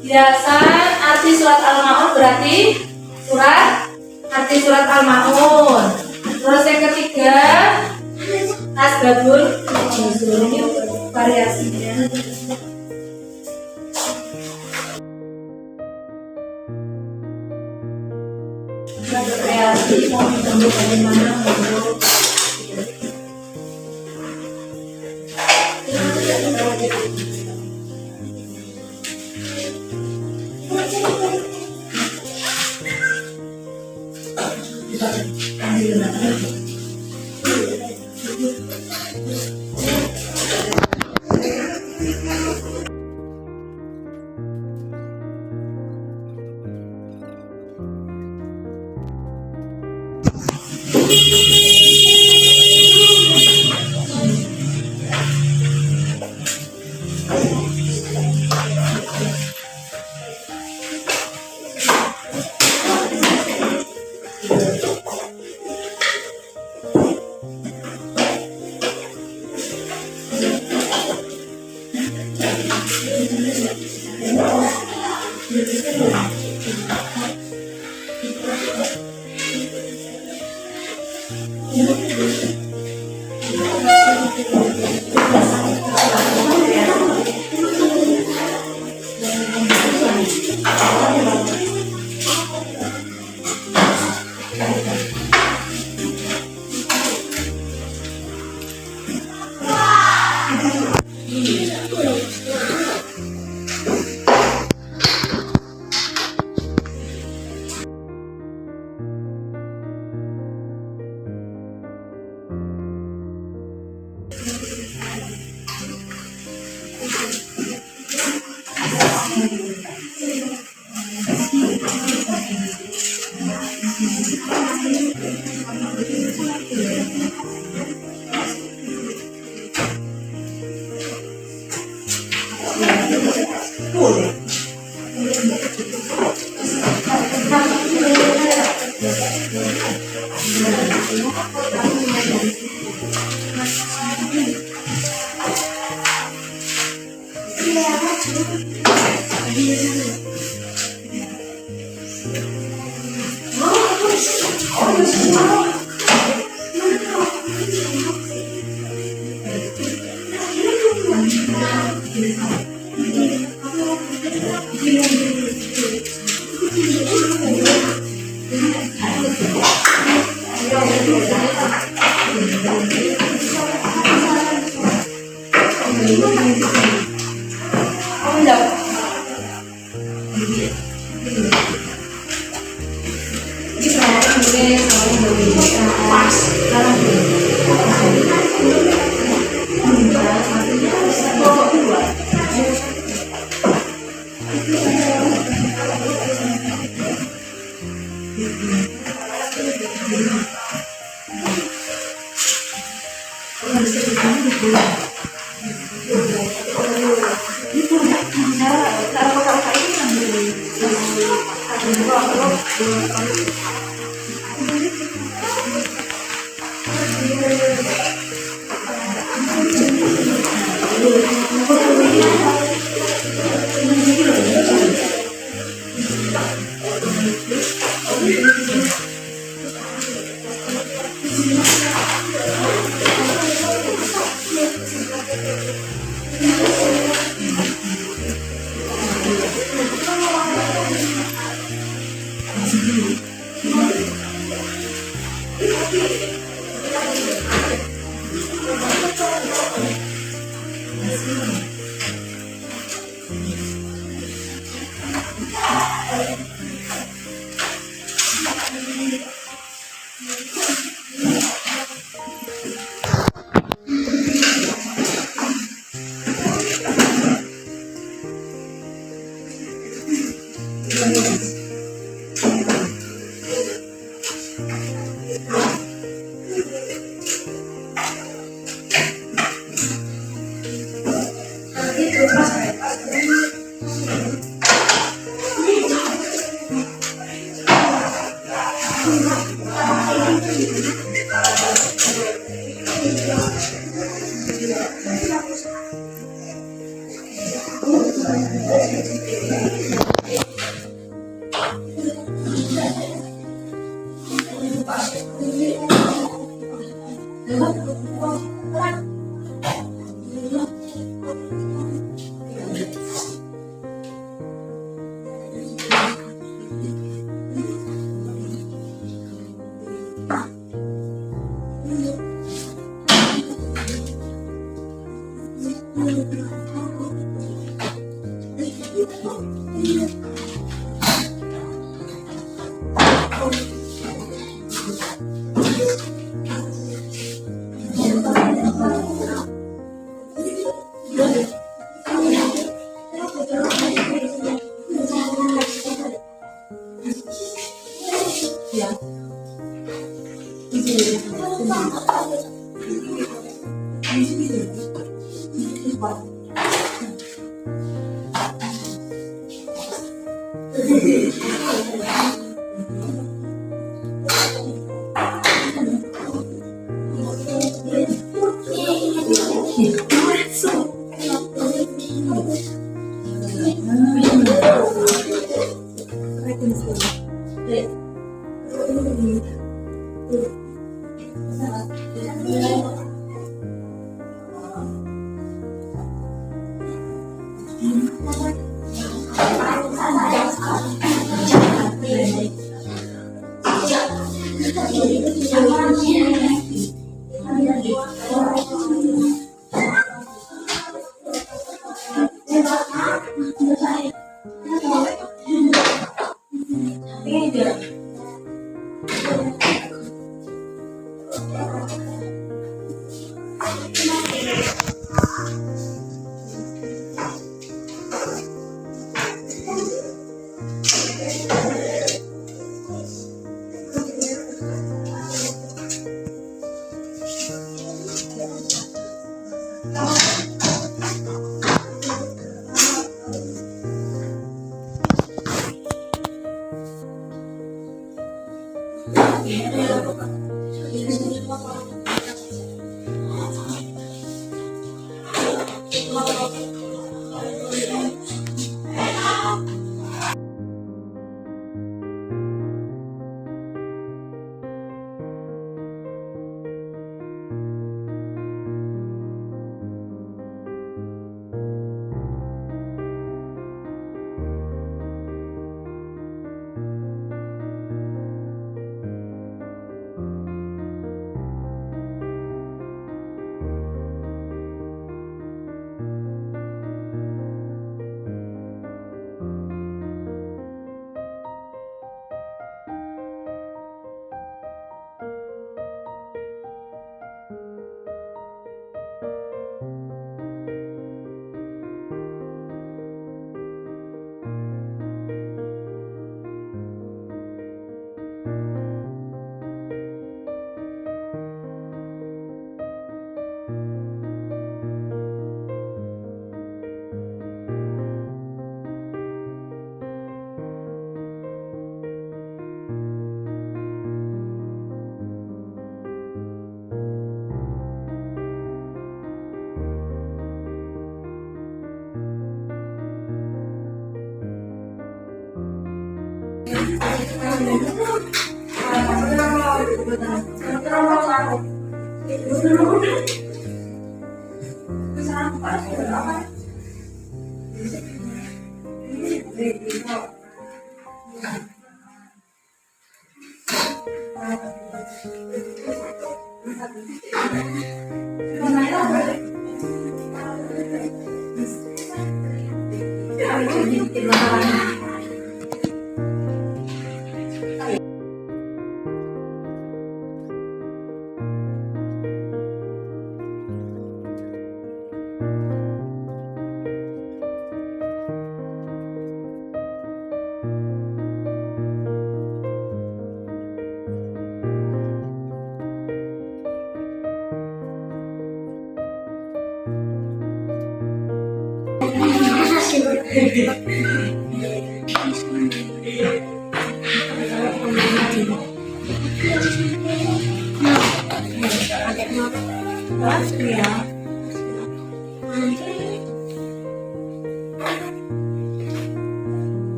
hiasan arti surat Al-Ma'un berarti arti surat Al-Ma'un. Terus yang ketiga, asbabun nuzul. Ini variasinya. Kreasi mau ditunggu bagaimana menurut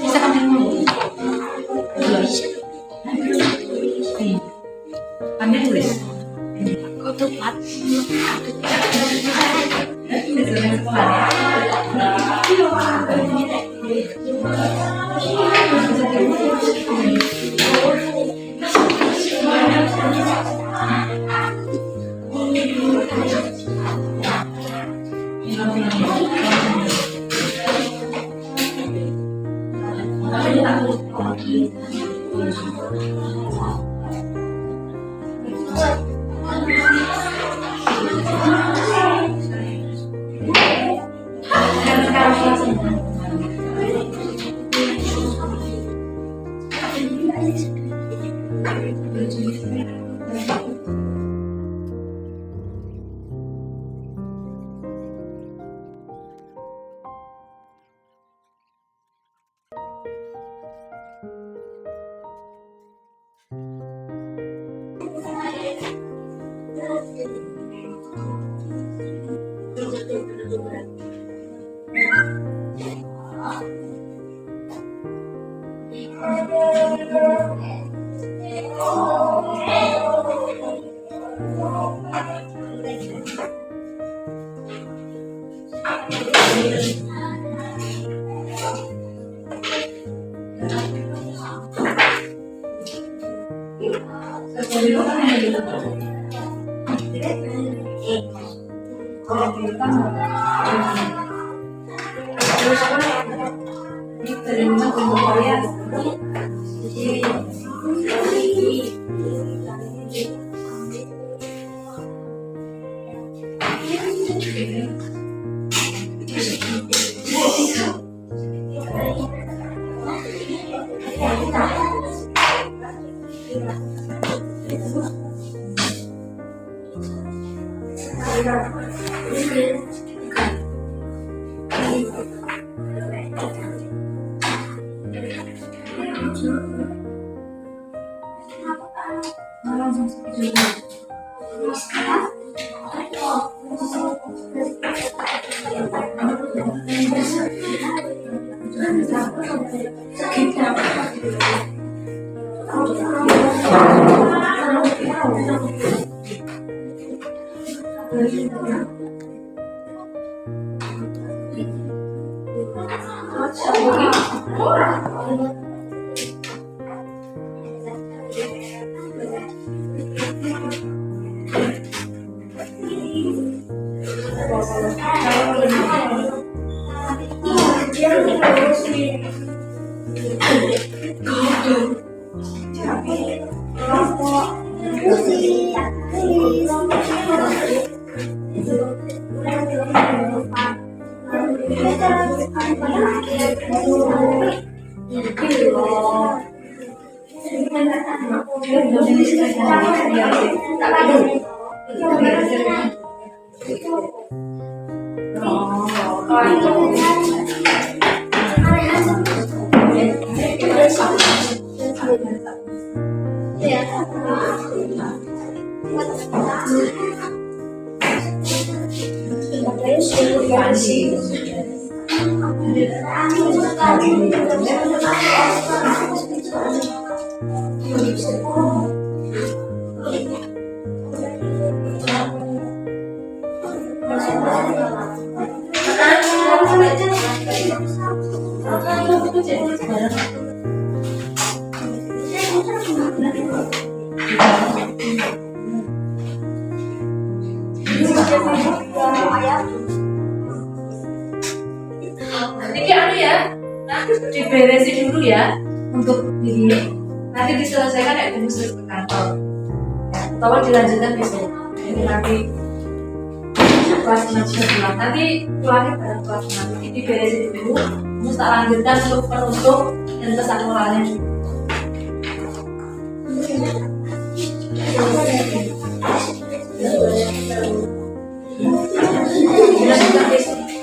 Bisa kami ngomong. Kami tulis. Ketupat. Ini anu ya, nanti diberesin dulu ya untuk ini. Nanti diselesaikan ya khusus ke kantor. Atau dilanjutkan besok. Ini nanti kelas nanti pulang. Nanti pulangnya pada kelas nanti. Ini diberesin dulu. Terus tak lanjutkan untuk penutup dan pesan moralnya.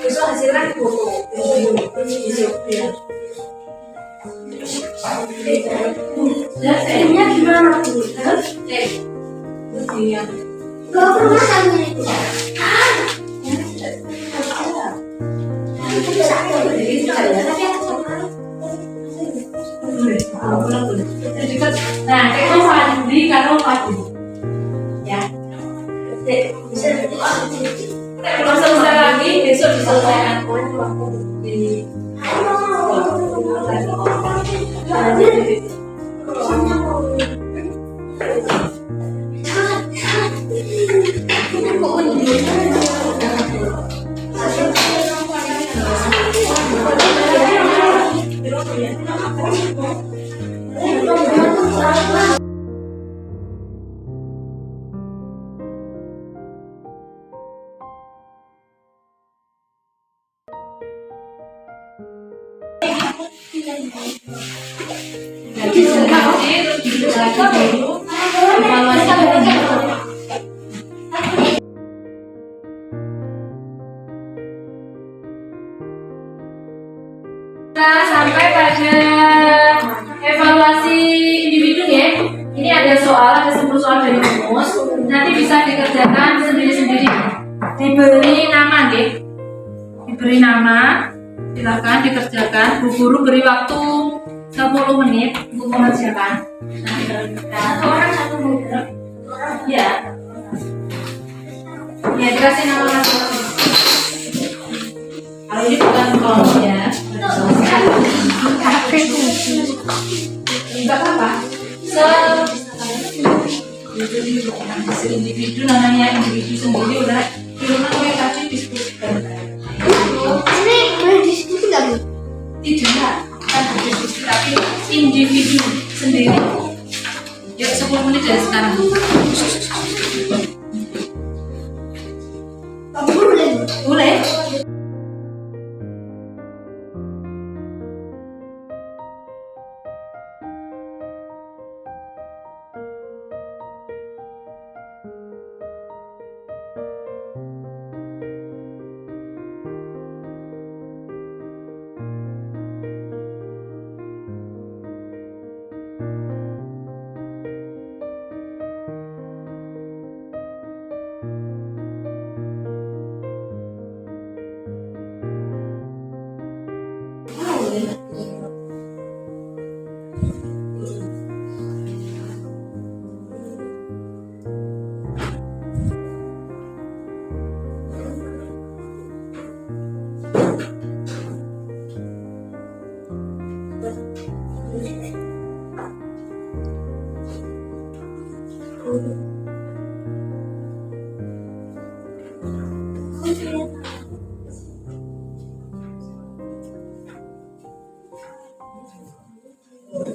Besok hasilnya foto. Ini gimana? Iya. Kalau rumah sama itu. Nah, kayak mandi kalau pagi. Belum selesai lagi, besok diselesaikan. Jadi selesai, terus lagi dulu. Evaluasi. Kita sampai pada evaluasi individu ya. Ini ada soal, ada 10 soal dari rumus. Nanti bisa dikerjakan sendiri-sendiri. Diberi nama deh. Diberi nama, silakan dikerjakan. Bu guru beri waktu 10 menit untuk mengerjakan. Nanti kita Orang satu menit. ya. Ya, dikasih nama masing-masing. Kalau ini bukan kelompok ya. Enggak apa-apa. Individu namanya individu sendiri udah di rumah kayak tadi diskusikan. Ini boleh diskusi nggak Bu? Tidak, kan diskusi tapi individu sendiri. Yuk 10 menit dari sekarang. Boleh. Boleh.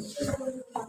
Sudah mengerjakan.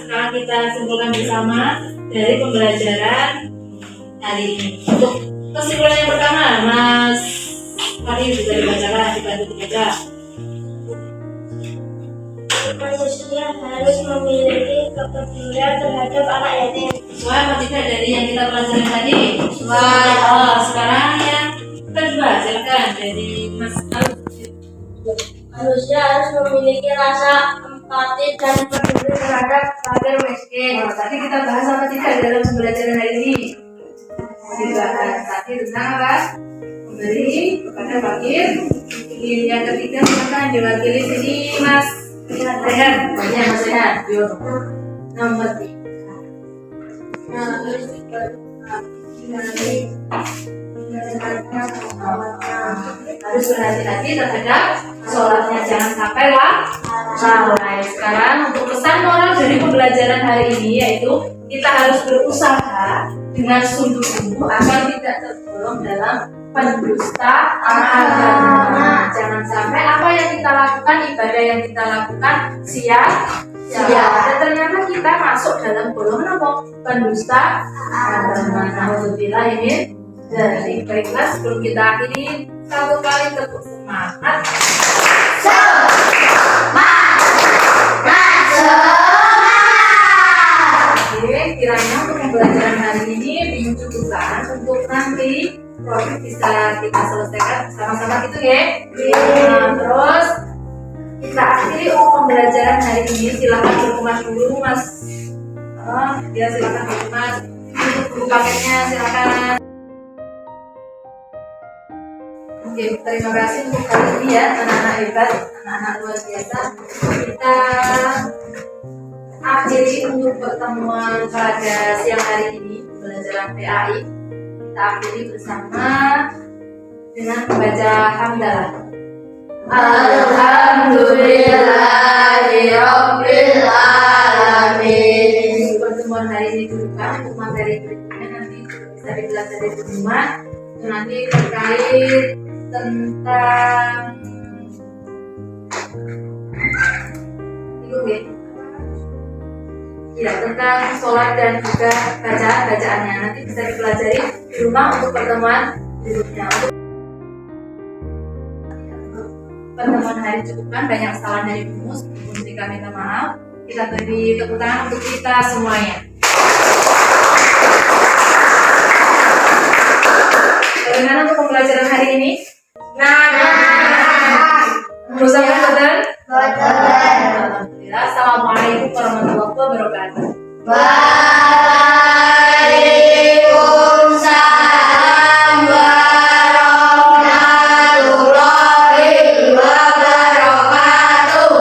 Sekarang kita simpulkan bersama dari pembelajaran hari ini. Untuk kesimpulan yang pertama, Mas Fahri bisa dibacakan, dibantu dibaca. manusia harus memiliki kepedulian terhadap anak yatim. Sesuai apa tidak dari yang kita pelajari tadi? Sesuai. Oh, sekarang yang kedua, silakan dari Mas Alif. Manusia harus memiliki rasa empati dan peduli terhadap fakir miskin. Oh, tadi kita bahas apa tidak dalam pembelajaran hari ini? Dibahas tadi tentang apa? Memberi kepada fakir. Yang ketiga silakan diwakili sini Mas Rehan. Banyak Mas Rehan. Yuk. Nomor 3. Harus berhati-hati terhadap sholatnya, jangan sampai lalai. Sekarang untuk pesan moral dari pembelajaran hari ini yaitu kita harus berusaha dengan sungguh-sungguh agar tidak tergolong dalam pendusta agama. Jangan sampai apa yang kita lakukan, ibadah yang kita lakukan sia-sia. Dan ternyata kita masuk dalam golongan apa? Pendusta agama. Alhamdulillah ini. Jadi baiklah, sebelum kita akhiri, satu kali tepuk semangat. Oke, kiranya untuk pembelajaran hari ini dicukupkan untuk nanti project bisa kita selesaikan sama-sama gitu ya. Nah, terus kita akhiri untuk pembelajaran hari ini. Silakan berkemas dulu Mas. Ya silakan berkemas. Untuk buku paketnya silakan. Oke, terima kasih untuk kali ini ya, anak-anak hebat, anak-anak luar biasa. Kita akhiri untuk pertemuan pada siang hari ini, pembelajaran PAI. Kita akhiri bersama dengan membaca hamdalah. Alhamdulillahirabbil alamin. Pertemuan hari ini dulukan, untuk materi berikutnya nanti bisa dipelajari di rumah. Nanti terkait tentang ya tentang sholat dan juga bacaannya nanti bisa dipelajari di rumah untuk pertemuan berikutnya. Pertemuan hari cukupkan, banyak kesalahan dari rumus, mesti kami minta maaf. Kita beri tepuk tangan untuk kita semuanya. Bagaimana untuk pembelajaran hari ini? Berusaha betul? Alhamdulillah. Assalamualaikum warahmatullahi wabarakatuh. Waalaikumsalam warahmatullahi wabarakatuh.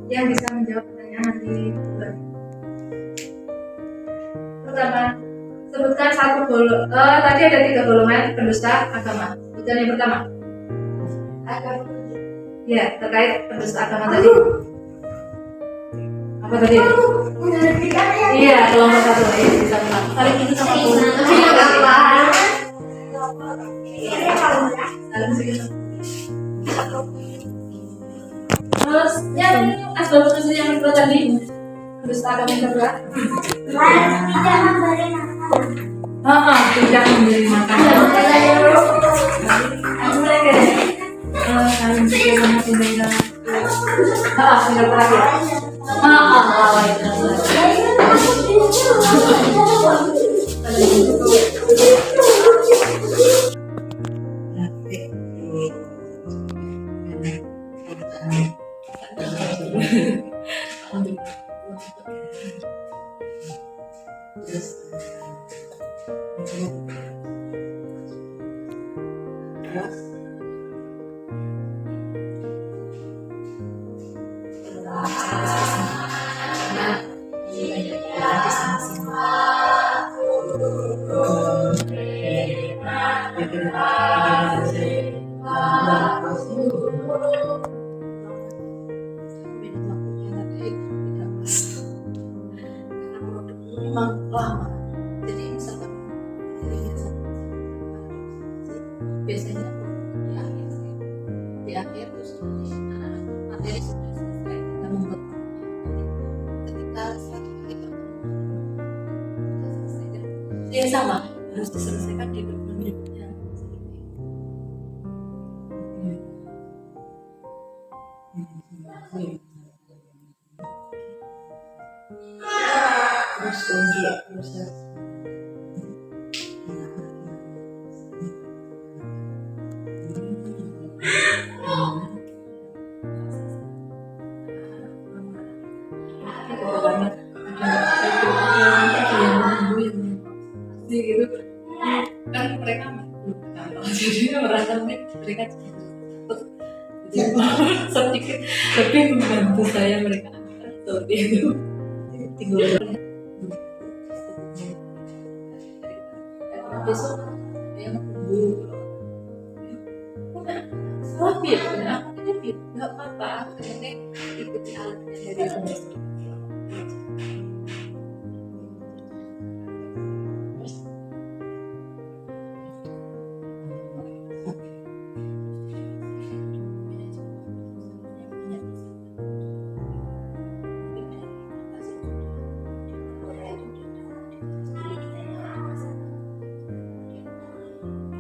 Yang bisa menjawab pertanyaan nanti. Pertama, sebutkan satu golongan. Tadi ada 3 golongan pendusta agama. Sebutkan yang pertama. Ya, terkait pendusta agama tadi. Apa tadi? Iya, kelompok satu. Ya, bisa ulang. Saling itu sama guru. Saling segitu. Terus yang asbab nuzul yang kedua tadi, pendusta agama yang kedua. Tidak memberi makan. Tidak memberi makan. Saling segitu sama tidak. Sudah terakhir. Memang lama, jadi misalkan biasanya di akhir terus materi sudah selesai, kita membuat ketika satu kali pertemuan sudah selesai dan yang sama harus diselesaikan di pertemuan berikutnya. Seperti itu. harus untuk proses gitu kan mereka jadi merasa mereka sedikit lebih membantu saya mereka seperti itu tinggal besok saya tunggu salah fit aku ini fit nggak apa-apa aku penting ikuti alatnya dari pembeso.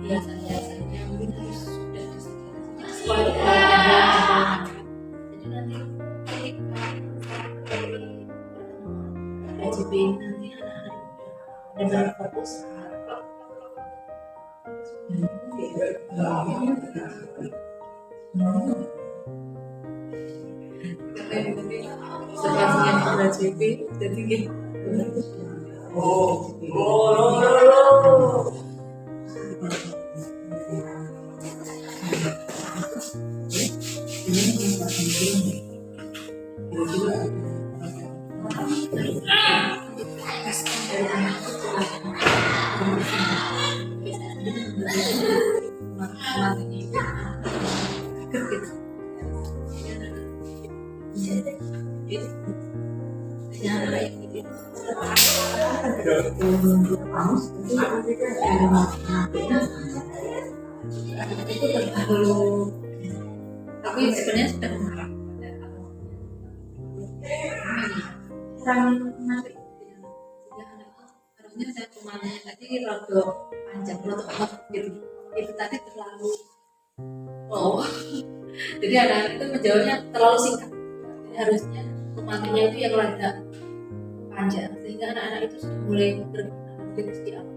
Biasanya mungkin harus sudah disediakan supaya jadi nanti ketika KJP ini nanti anak-anak dengan fokus sebagian KJP jadi gitu. Itu terlalu tapi sebenarnya sudah mengarah kurang menarik harusnya saya cuma tadi rada panjang rada gitu itu tadi terlalu jadi anak-anak itu menjawabnya terlalu singkat jadi harusnya pematanya itu yang rada panjang sehingga anak-anak itu sudah mulai berdiskusi apa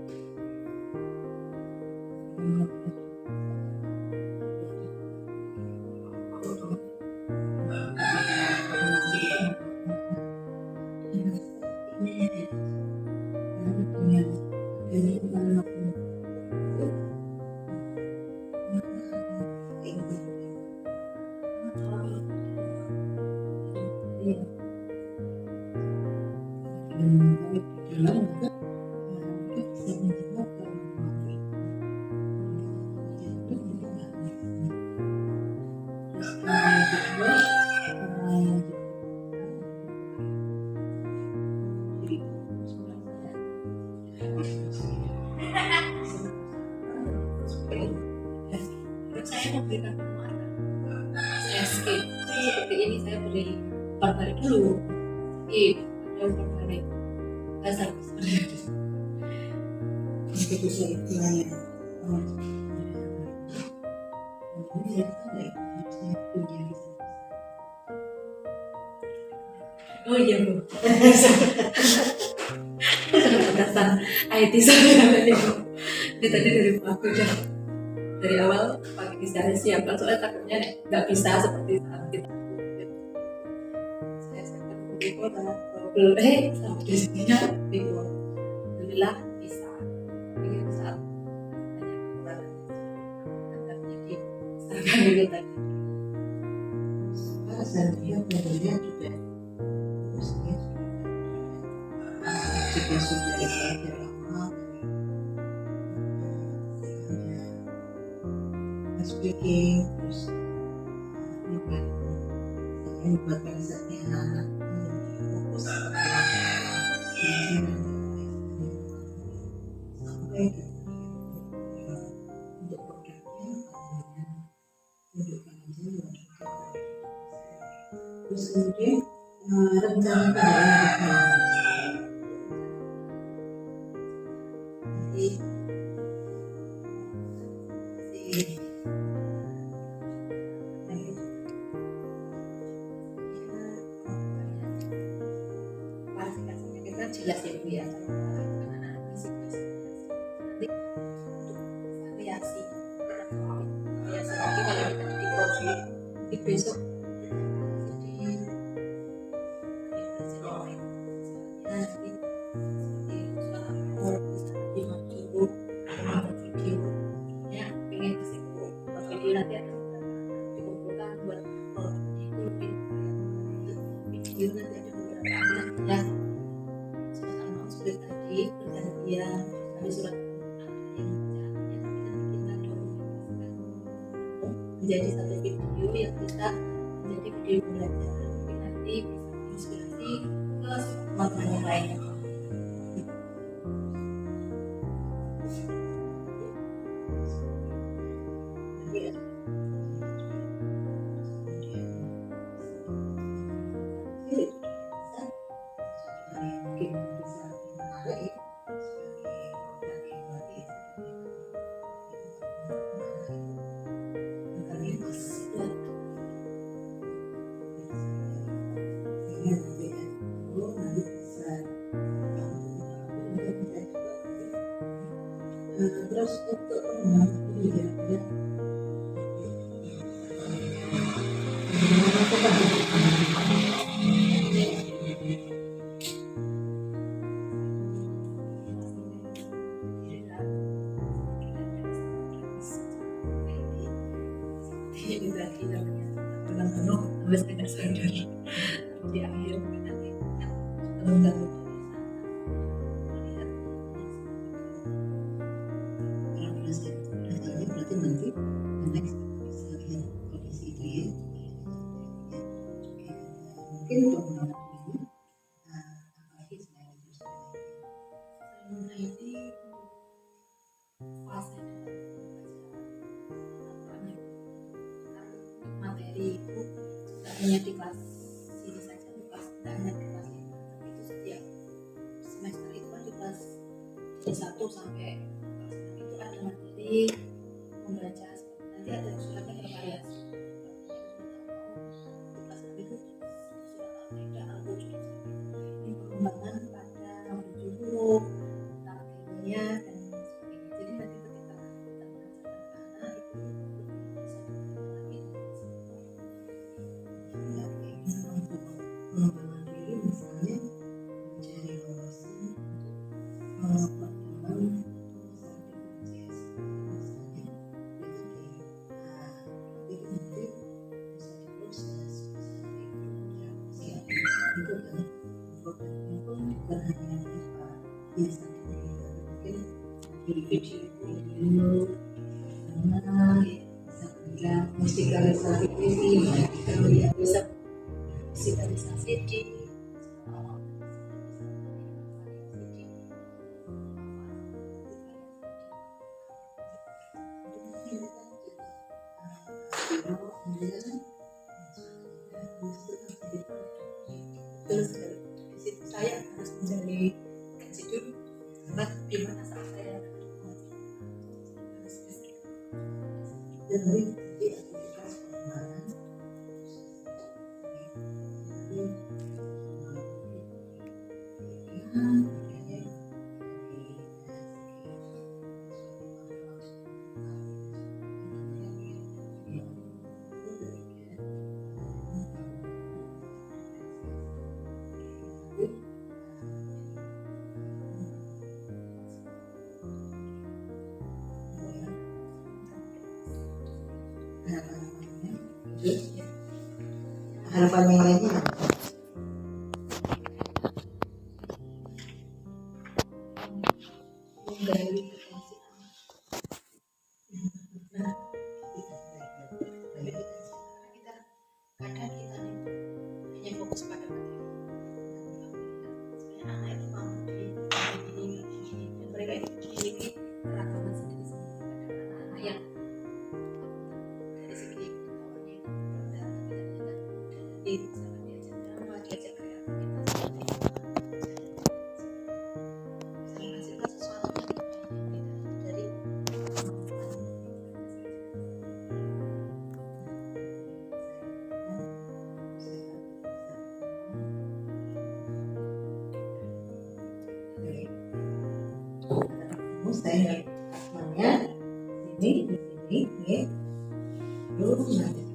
saya memberikan penguatan saya skip seperti ini saya beri berbalik dulu skip ada berbalik dasar itu saya istilahnya oh iya Bu batasan IT saya ini tadi dari aku udah dari awal pagi saya siapkan soalnya takutnya nggak bisa seperti saat kita saya siapkan buku dan sampai di sini ya alhamdulillah bisa jadi saat banyak kekurangan jadi saya dulu tadi saya belajarnya juga juga sudah dari lama speaking terus membuat konsepnya anak-anak fokus sampai untuk produknya tunjukkan aja terus kemudian rencana pada jelas ya Bu ya. Anak-anak misi nanti variasi nanti kalau kita di project di besok jadi belajar yang lain nanti seperti suara bisa dimaksud video ya pengen kasih buat video nanti akan dikumpulkan buat itu video nanti ada beberapa ya surat al-maun seperti tadi perjanjian ada surat yang bacanya tapi nanti kita dokumentasikan menjadi satu video yang bisa menjadi video pembelajaran mungkin nanti bisa menginspirasi ke teman-teman yang lainnya. Terus untuk mengambil ya, di akhir nanti kalau berarti nanti next bisa lihat kondisi dia mungkin untuk mengenai ini apalagi selain itu ini fase materi itu tidak hanya di kelas ini saja, tidak hanya di kelas ini, tapi itu setiap semester itu kan di kelas dari 1 sampai kelas 6 itu ada materi membaca nanti ada suratnya bervariasi. Di kelas 6 itu surat Al-Maidah, Al-Bujur, ini pengembangan pada menuju huruf, tentang teorinya dan sebagainya. Jadi nanti ketika kita mengajarkan anak itu untuk pengembangan diri misalnya mencari wawasan untuk pertemuan misalnya itu nanti bisa diproses bisa diproses itu kan produknya pun bukan hanya apa biasa mungkin di video bisa belajar musikalisasi puisi bisa musikalisasi di terus di situ saya harus mencari kaji dulu di mana saat saya harus bisa dan di aktivitas pengembangan harapan yang lainnya menggali potensi anak. Kita kadang kita hanya fokus pada materi. Sebenarnya anak itu mau di ini dan mereka itu memiliki keragaman sendiri-sendiri. Ada anak-anak yang dari segi pengetahuannya itu rendah, tapi ternyata misalkan diajak drama, diajak kreativitas, bisa menghasilkan sesuatu yang beda dari kemampuan rumus saya asmanya ini di sini ya. Terus nanti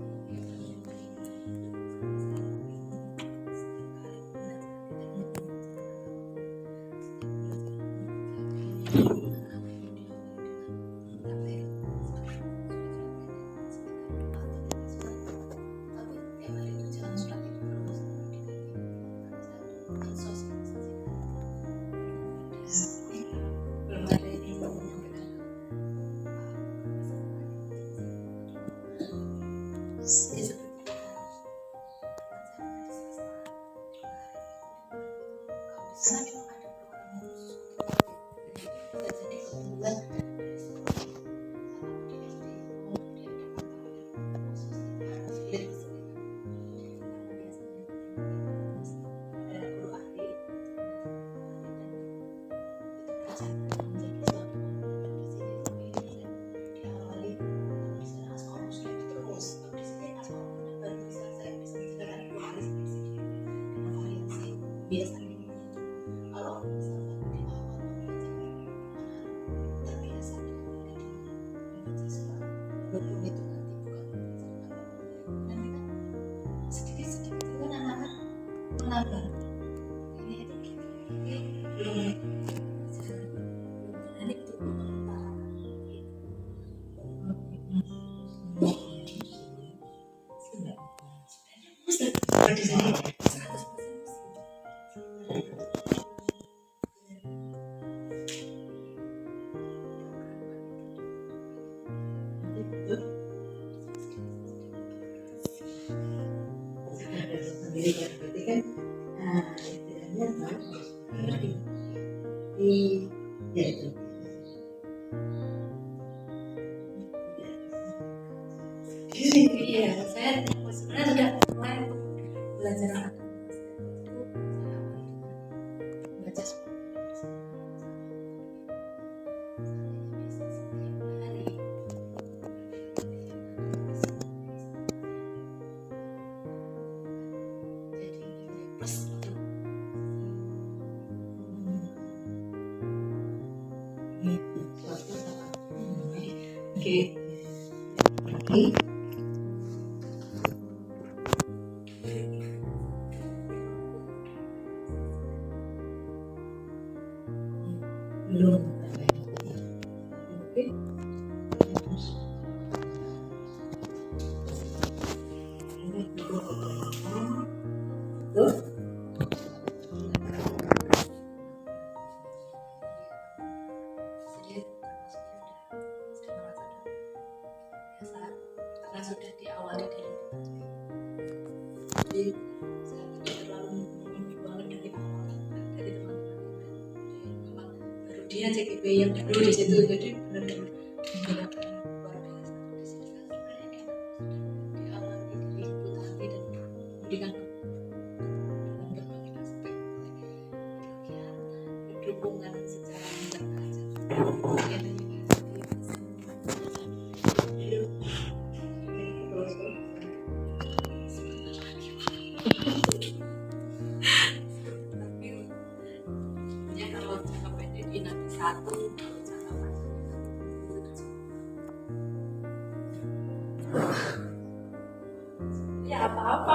biasanya kalau misalkan di awal terbiasa membaca surat walaupun itu nanti bukan sedikit-sedikit itu kan anak-anak menambah ini itu belum nanti itu seperti saya 100% sendiri kan berarti kan istilahnya harus di ya itu Iya, saya sebenarnya sudah mulai untuk belajar baca oke oke belum oke terus karena sudah diawali dari jadi saya tidak terlalu menunggu banget dari awal dari teman-teman memang baru dia CGP yang dulu di situ jadi benar-benar menggunakan luar biasa di sini kan sebenarnya diawali dari ibu tante dan memberikan dalam berbagai aspek kegiatan dukungan secara membaca kalau jangka pendek di nanti satu kalau jangka panjang ya apa-apa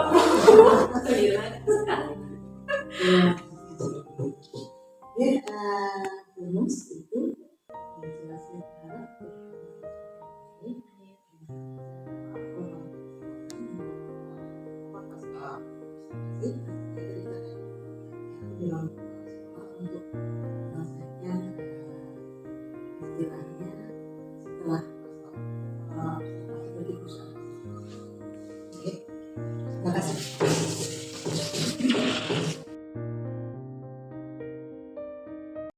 rumus itu menjelaskan untuk menyelesaikan istilahnya setelah seperti usaha. Oke, terima kasih.